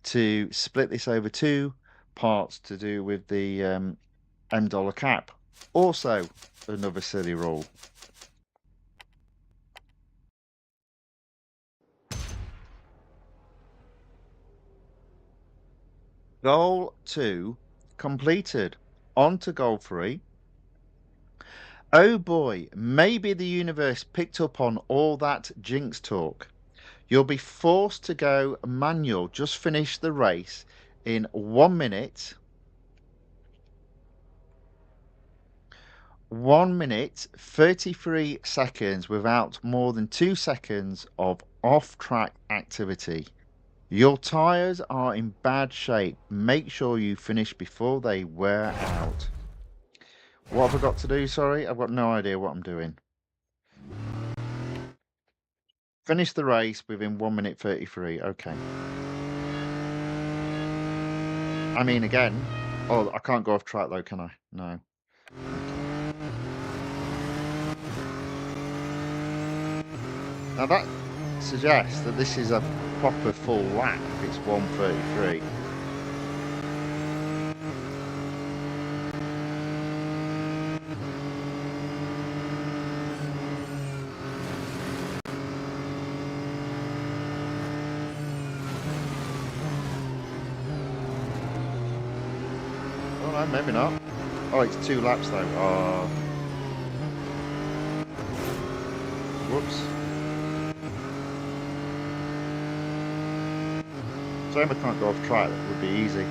to split this over two parts to do with the $M cap. Also, another silly rule. Goal 2 completed. On to goal 3. Oh boy, maybe the universe picked up on all that jinx talk. You'll be forced to go manual. Just finish the race in 1 minute. 1 minute, 33 seconds without more than 2 seconds of off-track activity. Your tyres are in bad shape. Make sure you finish before they wear out. What have I got to do? Sorry, I've got no idea what I'm doing. Finish the race within 1 minute 33. Okay. I mean, again, oh, I can't go off track though, can I? No. Now that suggests that this is a proper full lap if it's 1:33. Oh no, maybe not. Oh, it's 2 laps though. Oh. Whoops. Shame I can't go off track, that would be easy.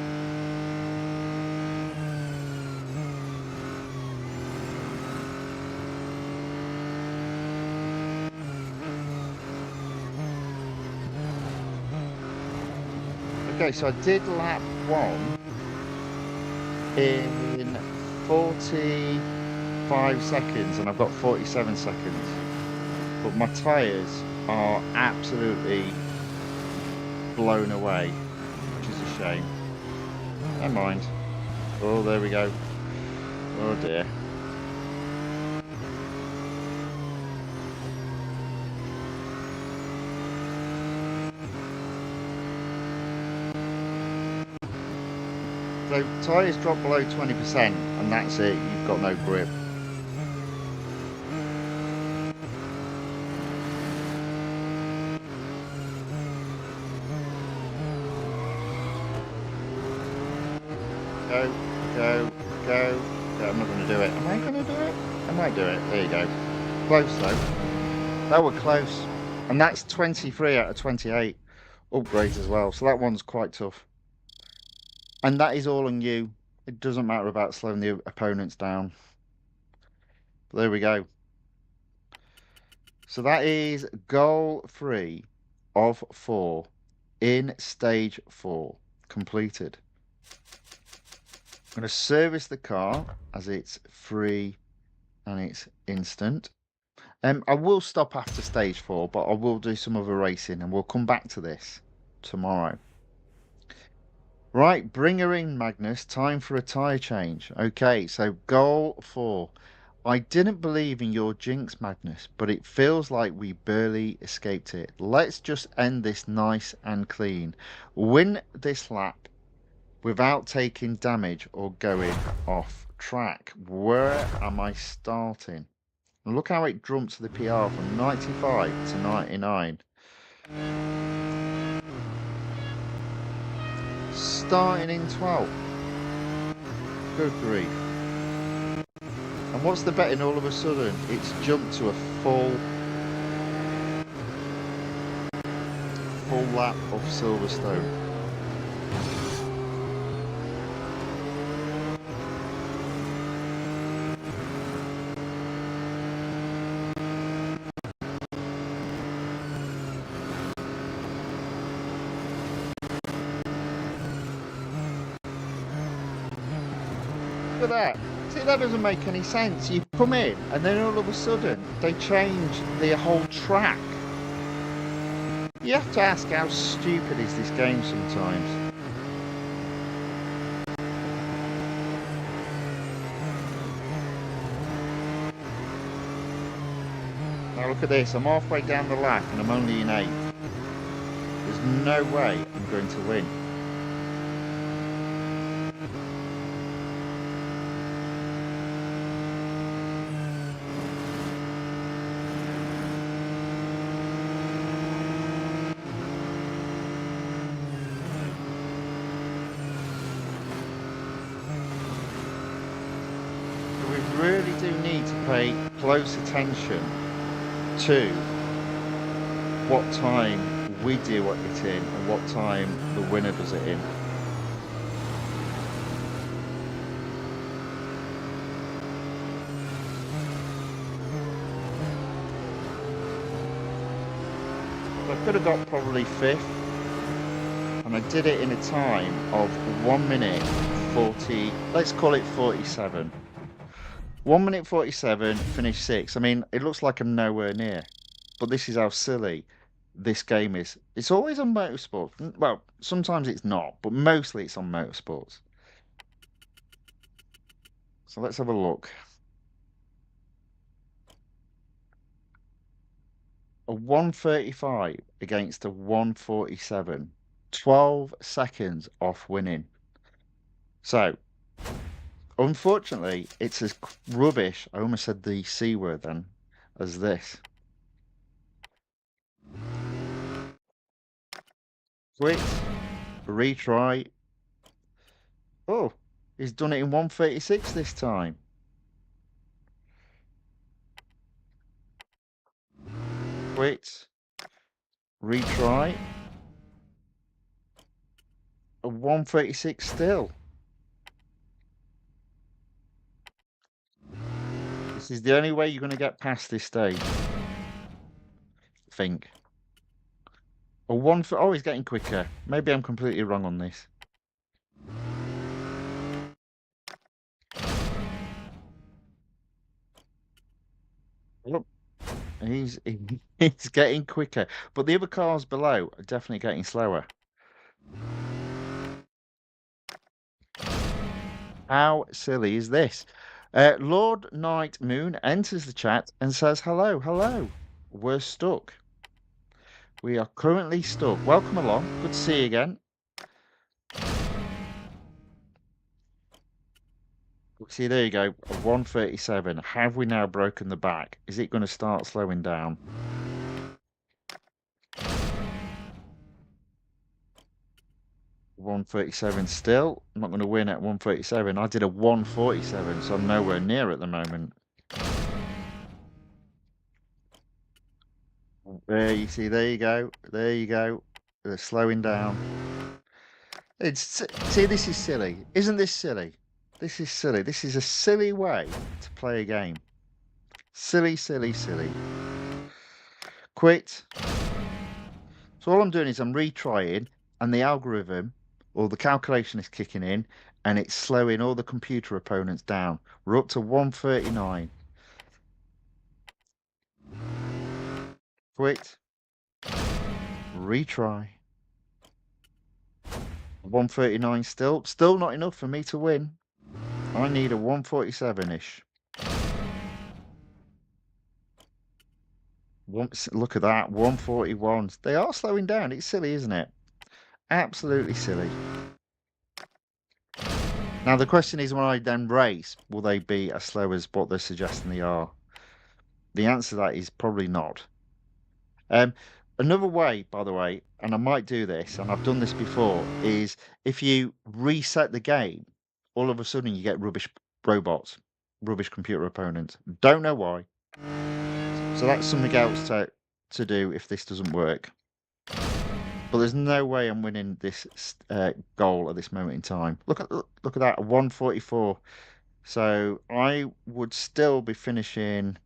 Okay, so I did lap 1 in 45 seconds and I've got 47 seconds. But my tyres are absolutely blown away, which is a shame. Never mind. Oh, there we go. Oh dear. So tyres drop below 20% and that's it, you've got no grip. Go, go, go, go. I'm not going to do it. Am I going to do it? I might do it. There you go. Close though. That were close. And that's 23 out of 28 upgrades as well. So that one's quite tough. And that is all on you. It doesn't matter about slowing the opponents down. But there we go. So that is goal 3 of 4 in stage 4 completed. I'm going to service the car as it's free and it's instant. I will stop after stage 4, but I will do some other racing and we'll come back to this tomorrow. Right, bring her in, Magnus. Time for a tyre change. Okay, so goal 4. I didn't believe in your jinx, Magnus, but it feels like we barely escaped it. Let's just end this nice and clean. Win this lap without taking damage or going off track. Where am I starting? Look how it jumped to the PR from 95 to 99. Starting in 12th. Good grief. And what's the betting all of a sudden? It's jumped to a full lap of Silverstone. Look at that. See, that doesn't make any sense. You come in, and then all of a sudden, they change the whole track. You have to ask, how stupid is this game sometimes? Now look at this, I'm halfway down the lap and I'm only in 8th. There's no way I'm going to win. We really do need to pay close attention to what time we do it in and what time the winner does it in. I could have got probably 5th, and I did it in a time of 1 minute 40, let's call it 47. 1 minute 47, finish 6th. I mean, it looks like I'm nowhere near, but this is how silly this game is. It's always on motorsport. Well, sometimes it's not, but mostly it's on motorsports. So let's have a look. A 135 against a 147. 12 seconds off winning. So, unfortunately, it's as rubbish, I almost said the C word then, as this. Quit, retry. Oh, he's done it in 136 this time. Quit, retry. A 136 still. This is the only way you're going to get past this stage. I think. A one for, oh, he's getting quicker. Maybe I'm completely wrong on this. Look, he's getting quicker, but the other cars below are definitely getting slower. How silly is this? Lord Night Moon enters the chat and says, hello, hello. We're stuck. We are currently stuck. Welcome along. Good to see you again. See, there you go. A 137. Have we now broken the back? Is it going to start slowing down? $137 still. I'm not going to win at 137. I did a 147, so I'm nowhere near at the moment. There you see, there you go. There you go. They're slowing down. See, this is silly. Isn't this silly? This is silly. This is a silly way to play a game. Silly, silly, silly. Quit. So all I'm doing is I'm retrying, and the algorithm or the calculation is kicking in, and it's slowing all the computer opponents down. We're up to 139. Quit. Retry. 139 still. Still not enough for me to win. I need a 147-ish. Look at that, 141. They are slowing down. It's silly, isn't it? Absolutely silly. Now, the question is, when I then race, will they be as slow as what they're suggesting they are? The answer to that is probably not. Another way, by the way, and I might do this, and I've done this before, is if you reset the game, all of a sudden you get rubbish robots, rubbish computer opponents. Don't know why. So that's something else to do if this doesn't work. But there's no way I'm winning this goal at this moment in time. Look at that, a 144. So I would still be finishing.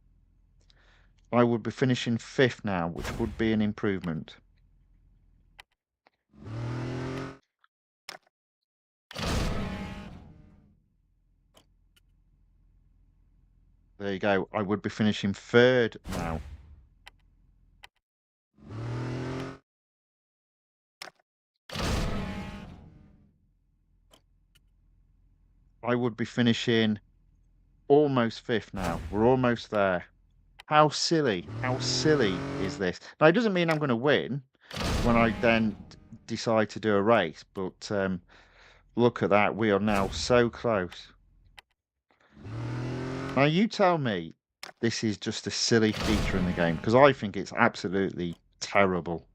I would be finishing 5th now, which would be an improvement. There you go. I would be finishing third now. I would be finishing almost fifth now. We're almost there. How silly is this? Now, it doesn't mean I'm going to win when I then decide to do a race, but look at that. We are now so close. Now, you tell me this is just a silly feature in the game, because I think it's absolutely terrible.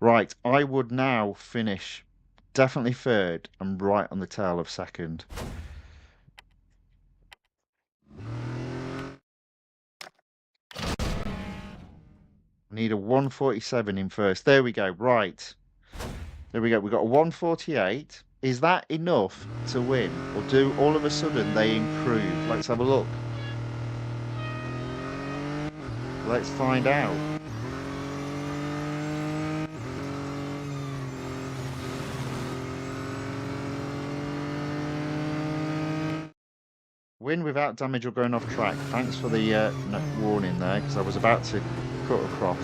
Right, I would now finish definitely third and right on the tail of second. Need a 147 in first. There we go. Right. There we go. We've got a 148. Is that enough to win? Or do all of a sudden they improve? Let's have a look. Let's find out. Win without damage or going off track. Thanks for the warning there, because I was about to cut across.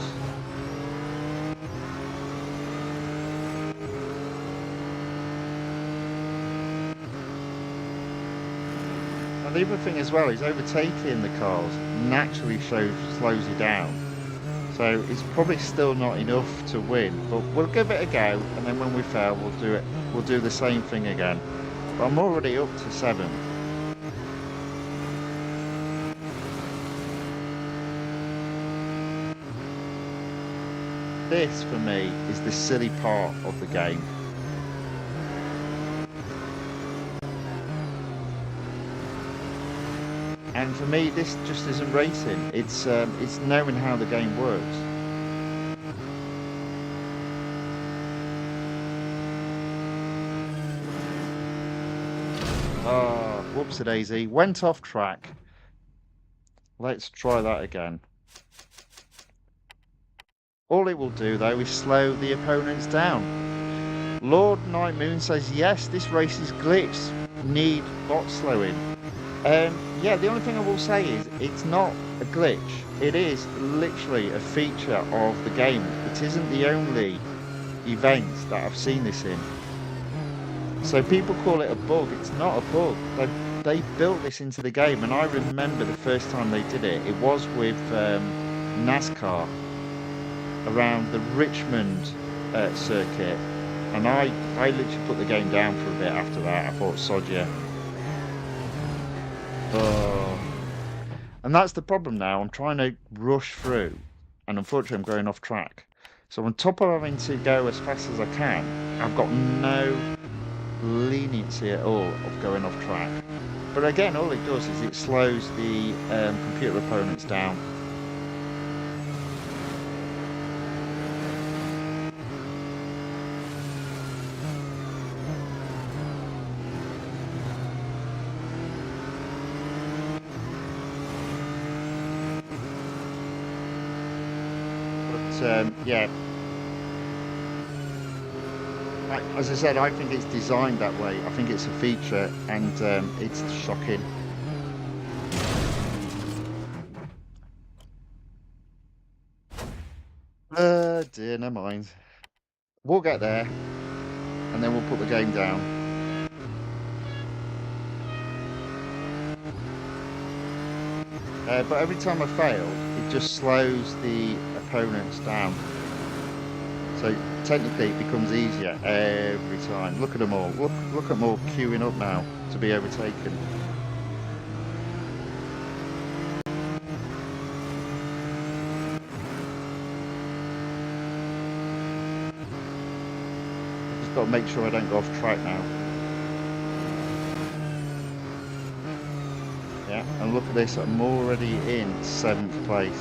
And the other thing as well is overtaking the cars naturally slows you down. So it's probably still not enough to win, but we'll give it a go, and then when we fail, we'll do the same thing again. But I'm already up to 7. This, for me, is the silly part of the game. And for me, this just isn't racing. It's knowing how the game works. Oh, whoops-a-daisy. Went off track. Let's try that again. All it will do, though, is slow the opponents down. Lord Night Moon says, yes, this race is glitched. Need bot slowing. Yeah, the only thing I will say is it's not a glitch. It is literally a feature of the game. It isn't the only event that I've seen this in. So people call it a bug. It's not a bug. They built this into the game, and I remember the first time they did it. It was with NASCAR around the Richmond circuit, and I literally put the game down for a bit after that. I thought, sod ya. Oh. And that's the problem now. I'm trying to rush through, and unfortunately I'm going off track. So on top of having to go as fast as I can, I've got no leniency at all of going off track. But again, all it does is it slows the computer opponents down. Yeah, as I said, I think it's designed that way. I think it's a feature, and it's shocking. Dear, never mind. We'll get there, and then we'll put the game down. But every time I fail, it just slows the opponents down. So technically it becomes easier every time. Look at them all. Look at them all queuing up now to be overtaken. I've just got to make sure I don't go off track now. Yeah, and look at this, I'm already in 7th place.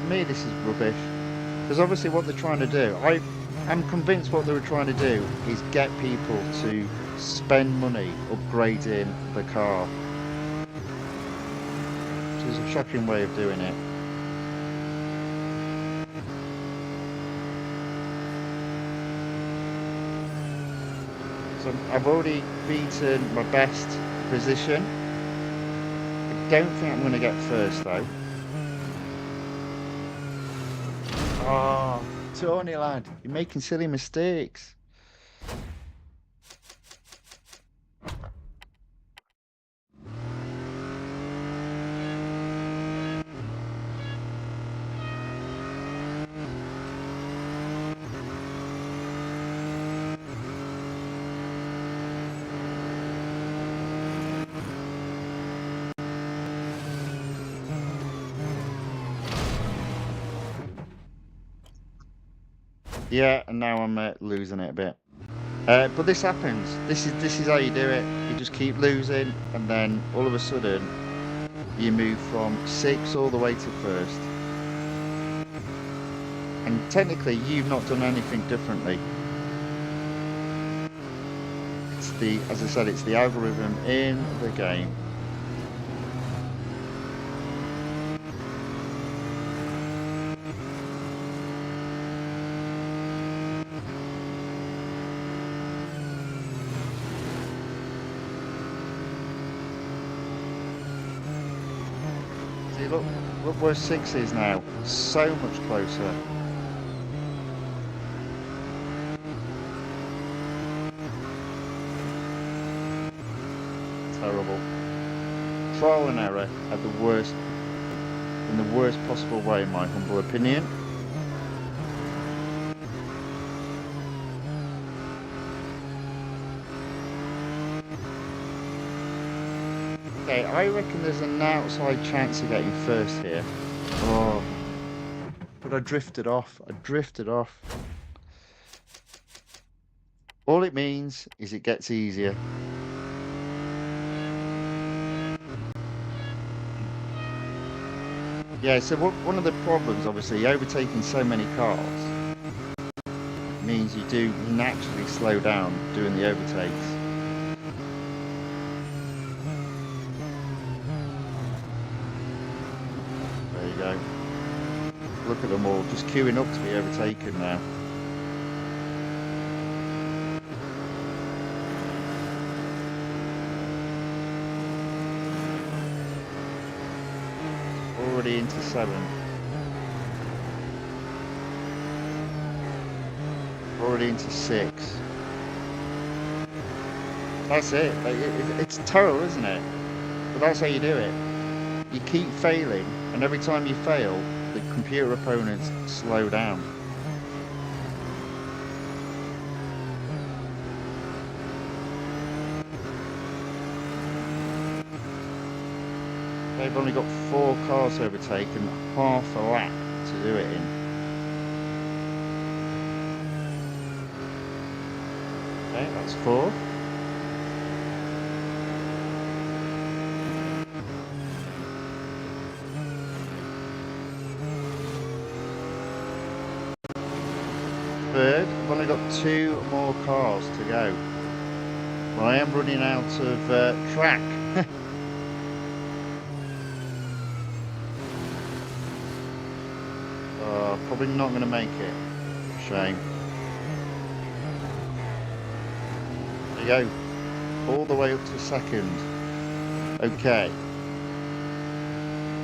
For me, this is rubbish. Because obviously what they're trying to do, I'm convinced what they were trying to do is get people to spend money upgrading the car. Which is a shocking way of doing it. So I've already beaten my best position. I don't think I'm going to get first though. Oh, Tony lad, you're making silly mistakes. Yeah, and now I'm losing it a bit. But this happens. This is how you do it. You just keep losing, and then all of a sudden, you move from 6th all the way to 1st. And technically, you've not done anything differently. It's the, as I said, it's the algorithm in the game. See, look where 6 is now. So much closer. Terrible. Trial and error at the worst, in the worst possible way, in my humble opinion. Okay, I reckon there's an outside chance of getting first here. Oh, but I drifted off. All it means is it gets easier. Yeah, so one of the problems, obviously, overtaking so many cars means you do naturally slow down doing the overtakes. There you go. Look at them all, just queuing up to be overtaken now. Already into 7. Already into 6. That's it. It's terrible, isn't it? But that's how you do it. You keep failing, and every time you fail, the computer opponents slow down. They've only got 4 cars to overtake and half a lap to do it in. Okay, that's 4. Third, I've only got 2 more cars to go. Well, I am running out of track. Probably not going to make it. Shame. There you go. All the way up to 2nd. Okay.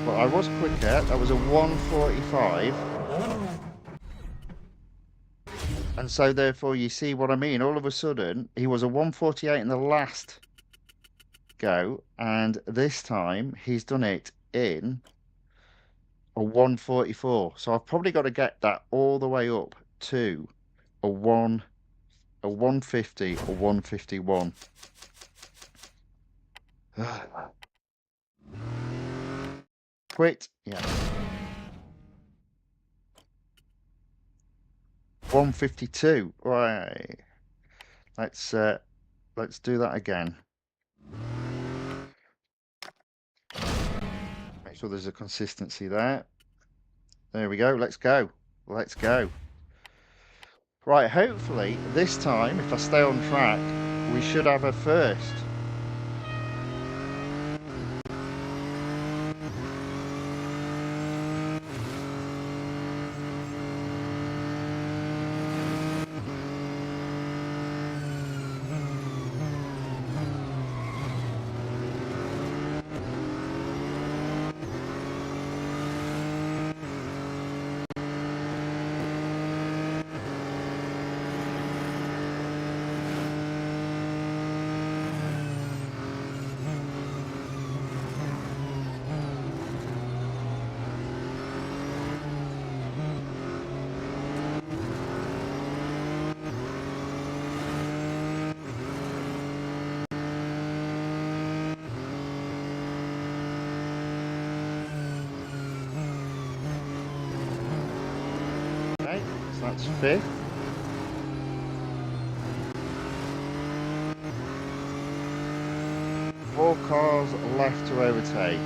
Well, I was quicker. That was a 1:45. And so, therefore, you see what I mean. All of a sudden, he was a 1:48 in the last go. And this time, he's done it in a 1:44. So I've probably got to get that all the way up to a 1:50 or 1:51. Quit. Yeah. 1:52. Right. Let's do that again. Make sure there's a consistency there. There we go. Let's go. Let's go. Right, hopefully this time, if I stay on track, we should have a first. That's fifth. Four cars left to overtake.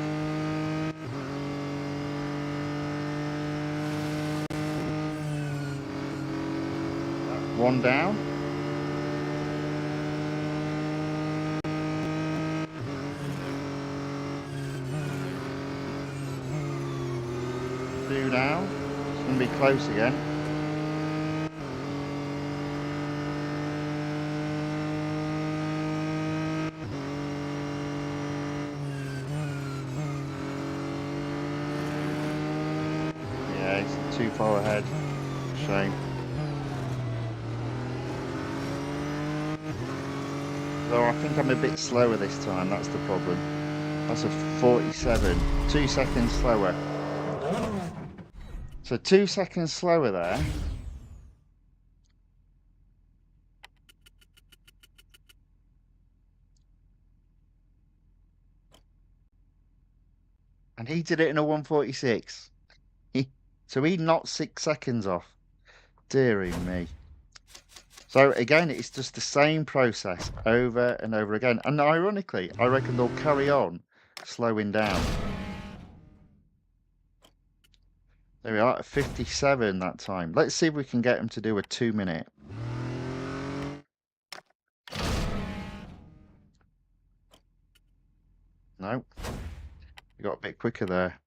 One down. Two down. It's going to be close again. Yeah, he's too far ahead. Shame. Though I think I'm a bit slower this time, that's the problem. That's a 47. 2 seconds slower. So 2 seconds slower there. And he did it in a 146. So he knocked 6 seconds off. Deary me. So again, it's just the same process over and over again. And ironically, I reckon they'll carry on slowing down. There we are, 57 that time. Let's see if we can get him to do a 2 minute. No. We got a bit quicker there.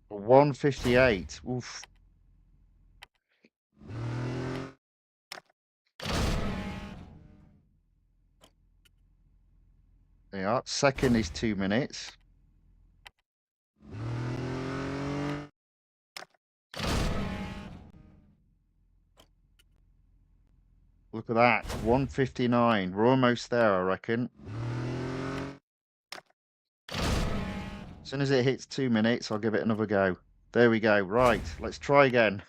158. Oof. There you are. Second is 2 minutes. Look at that. 159. We're almost there, I reckon. As soon as it hits 2 minutes, I'll give it another go. There we go. Right. Let's try again.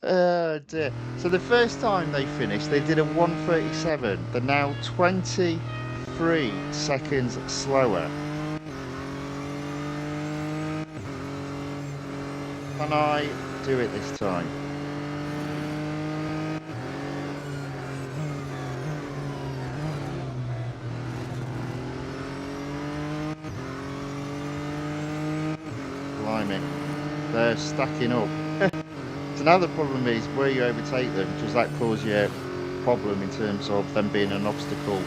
Oh dear. So the first time they finished, they did a 137. They're now 23 seconds slower. Can I do it this time? Blimey. They're stacking up. So now the problem is, where you overtake them, does that cause you a problem in terms of them being an obstacle?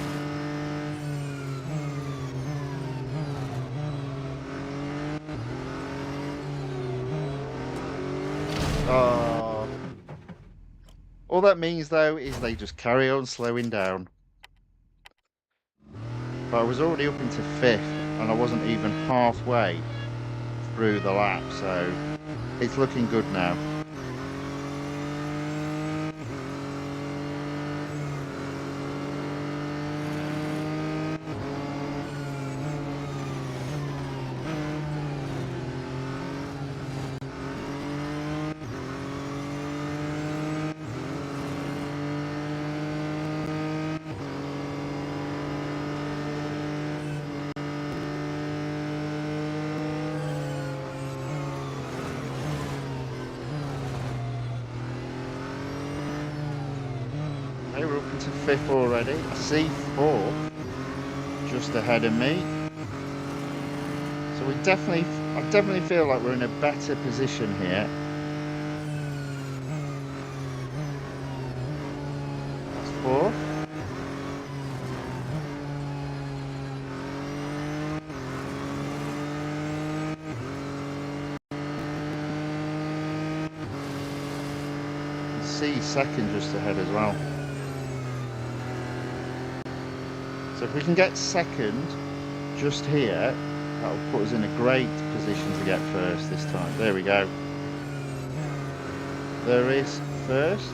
Oh. All that means, though, is they just carry on slowing down. But I was already up into fifth, and I wasn't even halfway through the lap, so it's looking good now. We're up into fifth already. I see fourth just ahead of me. So I definitely feel like we're in a better position here. That's fourth. See second just ahead as well. So if we can get second just here, that'll put us in a great position to get first this time. There we go. There is first.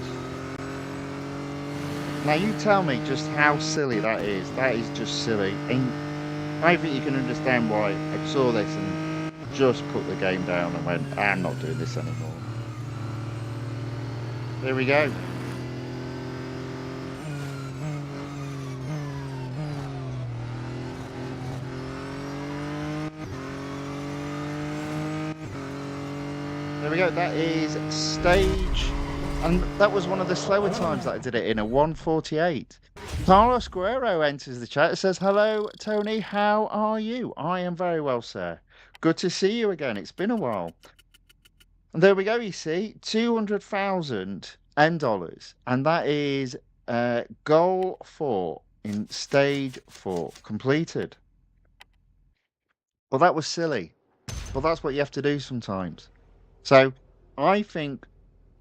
Now you tell me just how silly that is. That is just silly. And I think you can understand why I saw this and just put the game down and went, I'm not doing this anymore. There we go. we go. That is stage, and that was one of the slower times that I did it in, a 1:48. Carlos Guerrero enters the chat. It says, "Hello, Tony. How are you? I am very well, sir. Good to see you again. It's been a while." And there we go. You see, 200,000 dollars, and that is goal 4 in stage 4 completed. Well, that was silly. Well, that's what you have to do sometimes. So, I think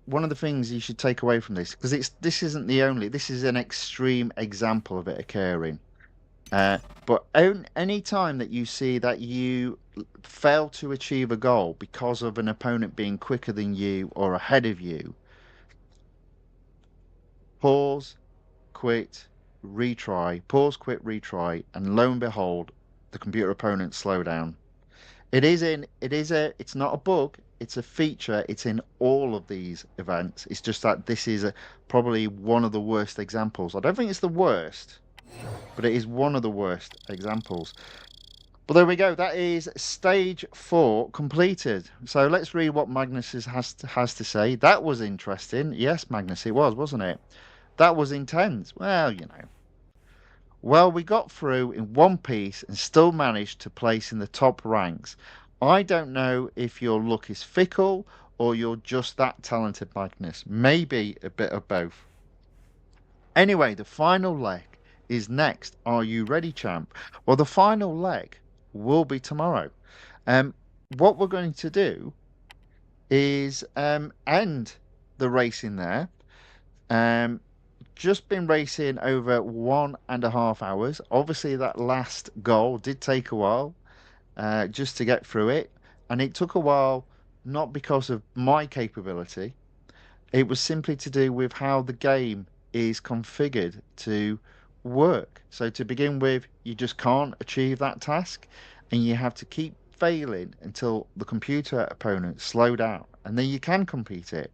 one of the things you should take away from this, because this isn't the only, this is an extreme example of it occurring. But any time that you see that you fail to achieve a goal because of an opponent being quicker than you or ahead of you, pause, quit, retry, pause, quit, retry, and lo and behold, the computer opponents slow down. It's not a bug, it's a feature, it's in all of these events. It's just that this is probably one of the worst examples. I don't think it's the worst, but it is one of the worst examples. But there we go, that is stage 4 completed. So let's read what Magnus has to say. That was interesting. Yes, Magnus, it was, wasn't it? That was intense. Well, you know. Well, we got through in one piece and still managed to place in the top ranks. I don't know if your luck is fickle or you're just that talented, Magnus. Maybe a bit of both. Anyway, the final leg is next. Are you ready, champ? Well, the final leg will be tomorrow. What we're going to do is end the racing there. Just been racing over 1.5 hours. Obviously, that last goal did take a while just to get through it. And it took a while, not because of my capability. It was simply to do with how the game is configured to work. So to begin with, you just can't achieve that task. And you have to keep failing until the computer opponents slow down. And then you can complete it.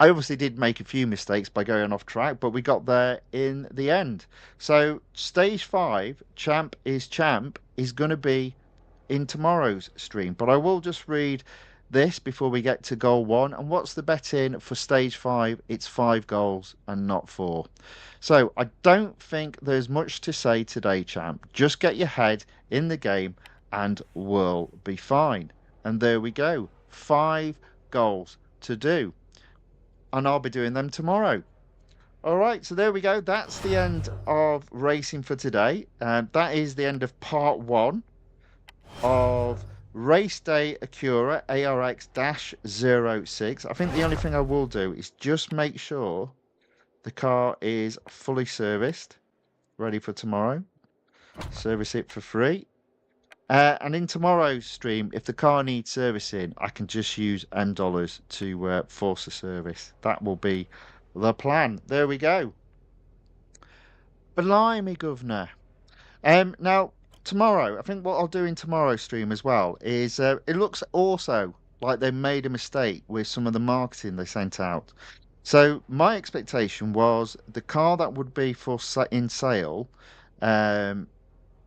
I obviously did make a few mistakes by going off track, but we got there in the end. So stage 5, champ, is going to be in tomorrow's stream. But I will just read this before we get to goal 1. And what's the bet in for stage 5? It's 5 goals and not 4. So I don't think there's much to say today, champ. Just get your head in the game and we'll be fine. And there we go. 5 goals to do. And I'll be doing them tomorrow. All right, so there we go. That's the end of racing for today. That is the end of part 1 of Race Day Acura ARX-06. I think the only thing I will do is just make sure the car is fully serviced, ready for tomorrow. Service it for free. And in tomorrow's stream, if the car needs servicing, I can just use $M to force a service. That will be the plan. There we go. Blimey, governor. Now, tomorrow, I think what I'll do in tomorrow's stream as well is it looks also like they made a mistake with some of the marketing they sent out. So my expectation was the car that would be for in sale.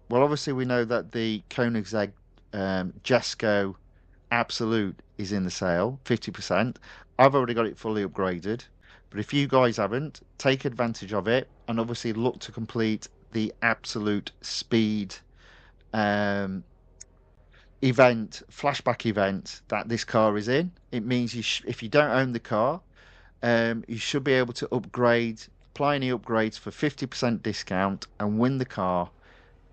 Well, obviously we know that the Koenigsegg Jesko Absolute is in the sale, 50%. I've already got it fully upgraded. But if you guys haven't, take advantage of it and obviously look to complete the Absolute Speed event, flashback event that this car is in. It means if you don't own the car, you should be able to upgrade, apply any upgrades for 50% discount and win the car,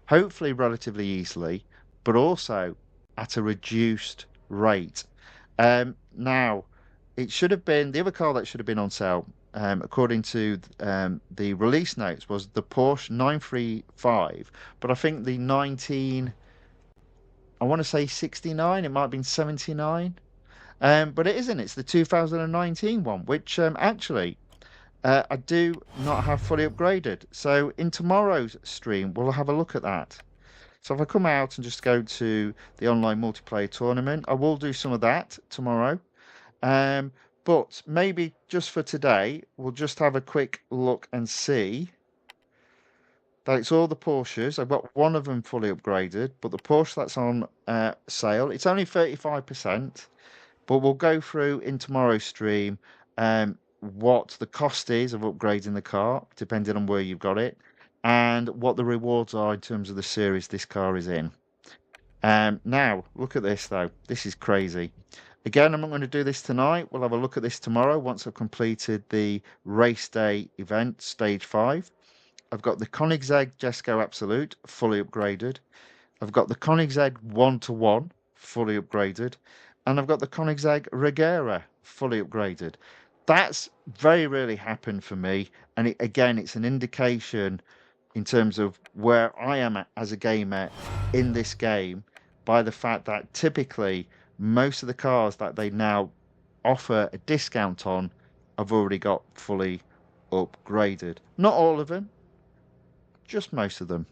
hopefully relatively easily, but also at a reduced rate. Now, it should have been, the other car that should have been on sale, according to the release notes, was the Porsche 935, but I think the 19, I want to say 69, it might have been 79, but it isn't, it's the 2019 one, which actually I do not have fully upgraded. So in tomorrow's stream, we'll have a look at that. So if I come out and just go to the online multiplayer tournament, I will do some of that tomorrow. But maybe just for today, we'll just have a quick look and see that it's all the Porsches. I've got one of them fully upgraded, but the Porsche that's on sale, it's only 35%. But we'll go through in tomorrow's stream what the cost is of upgrading the car, depending on where you've got it, and what the rewards are in terms of the series this car is in. Now, look at this though. This is crazy. Again, I'm not going to do this tonight. We'll have a look at this tomorrow once I've completed the race day event, stage 5. I've got the Koenigsegg Jesko Absolute, fully upgraded. I've got the Koenigsegg 1-to-1, fully upgraded. And I've got the Koenigsegg Regera, fully upgraded. That's very rarely happened for me. And again, it's an indication in terms of where I am at as a gamer in this game by the fact that typically most of the cars that they now offer a discount on have already got fully upgraded. Not all of them, just most of them.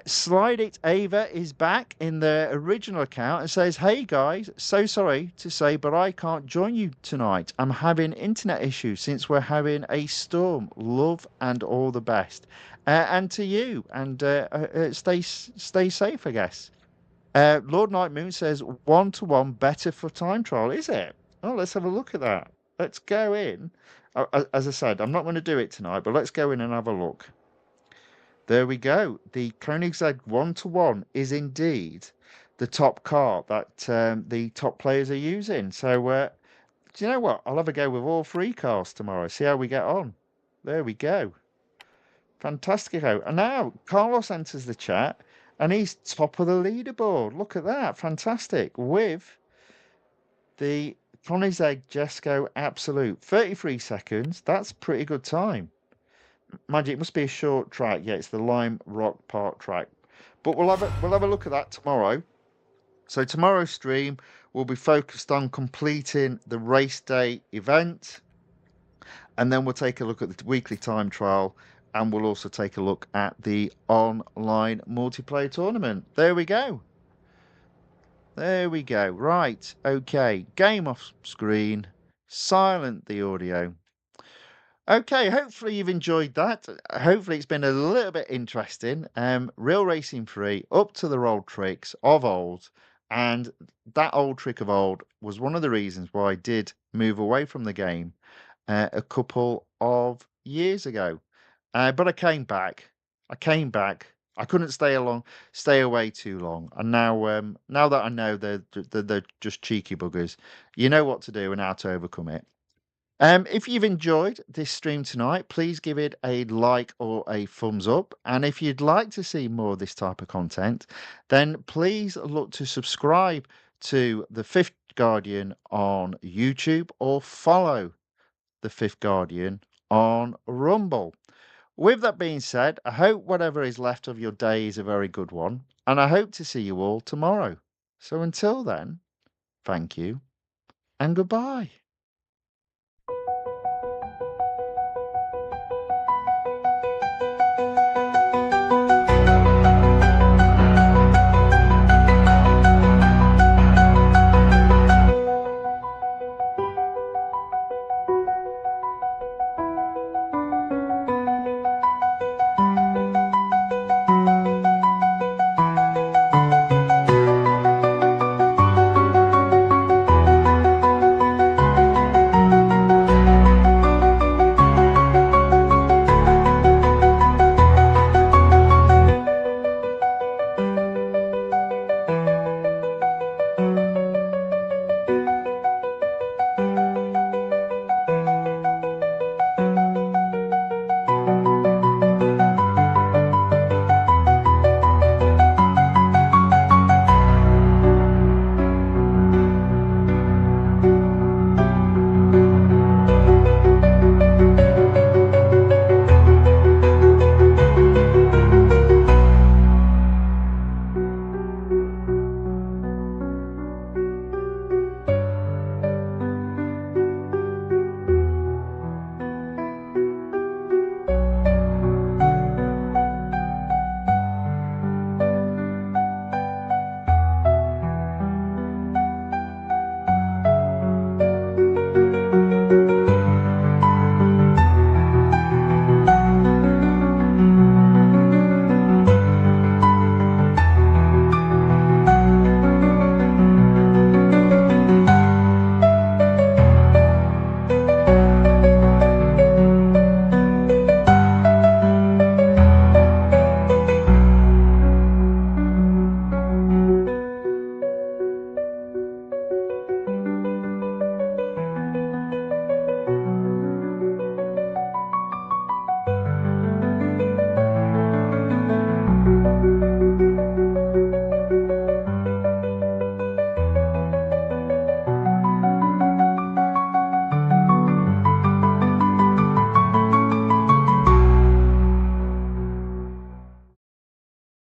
Slide It Ava is back in their original account and says, "Hey guys, so sorry to say, but I can't join you tonight. I'm having internet issues since we're having a storm. Love and all the best, and to you. And stay safe, I guess." Lord Night Moon says 1-to-1 better for time trial, is it? Oh, let's have a look at that. Let's go in. As I said, I'm not going to do it tonight, but let's go in and have a look. There we go. The Koenigsegg 1-to-1 is indeed the top car that the top players are using. So, do you know what? I'll have a go with all 3 cars tomorrow. See how we get on. There we go. Fantastico. And now Carlos enters the chat and he's top of the leaderboard. Look at that. Fantastic. With the Koenigsegg Jesko Absolute. 33 seconds. That's pretty good time. Mind you, it must be a short track. Yeah, it's the Lime Rock Park track. But we'll have a look at that tomorrow. So tomorrow's stream will be focused on completing the race day event, and then we'll take a look at the weekly time trial, and we'll also take a look at the online multiplayer tournament. There we go. There we go. Right. Okay. Game off screen. Silent the audio. Okay, hopefully you've enjoyed that. Hopefully it's been a little bit interesting. Real Racing 3, up to the old tricks of old. And that old trick of old was one of the reasons why I did move away from the game a couple of years ago. But I came back. I came back. I couldn't stay away too long. And now that I know they're just cheeky buggers, you know what to do and how to overcome it. If you've enjoyed this stream tonight, please give it a like or a thumbs up. And if you'd like to see more of this type of content, then please look to subscribe to the Fifth Guardian on YouTube or follow the Fifth Guardian on Rumble. With that being said, I hope whatever is left of your day is a very good one, and I hope to see you all tomorrow. So until then, thank you and goodbye.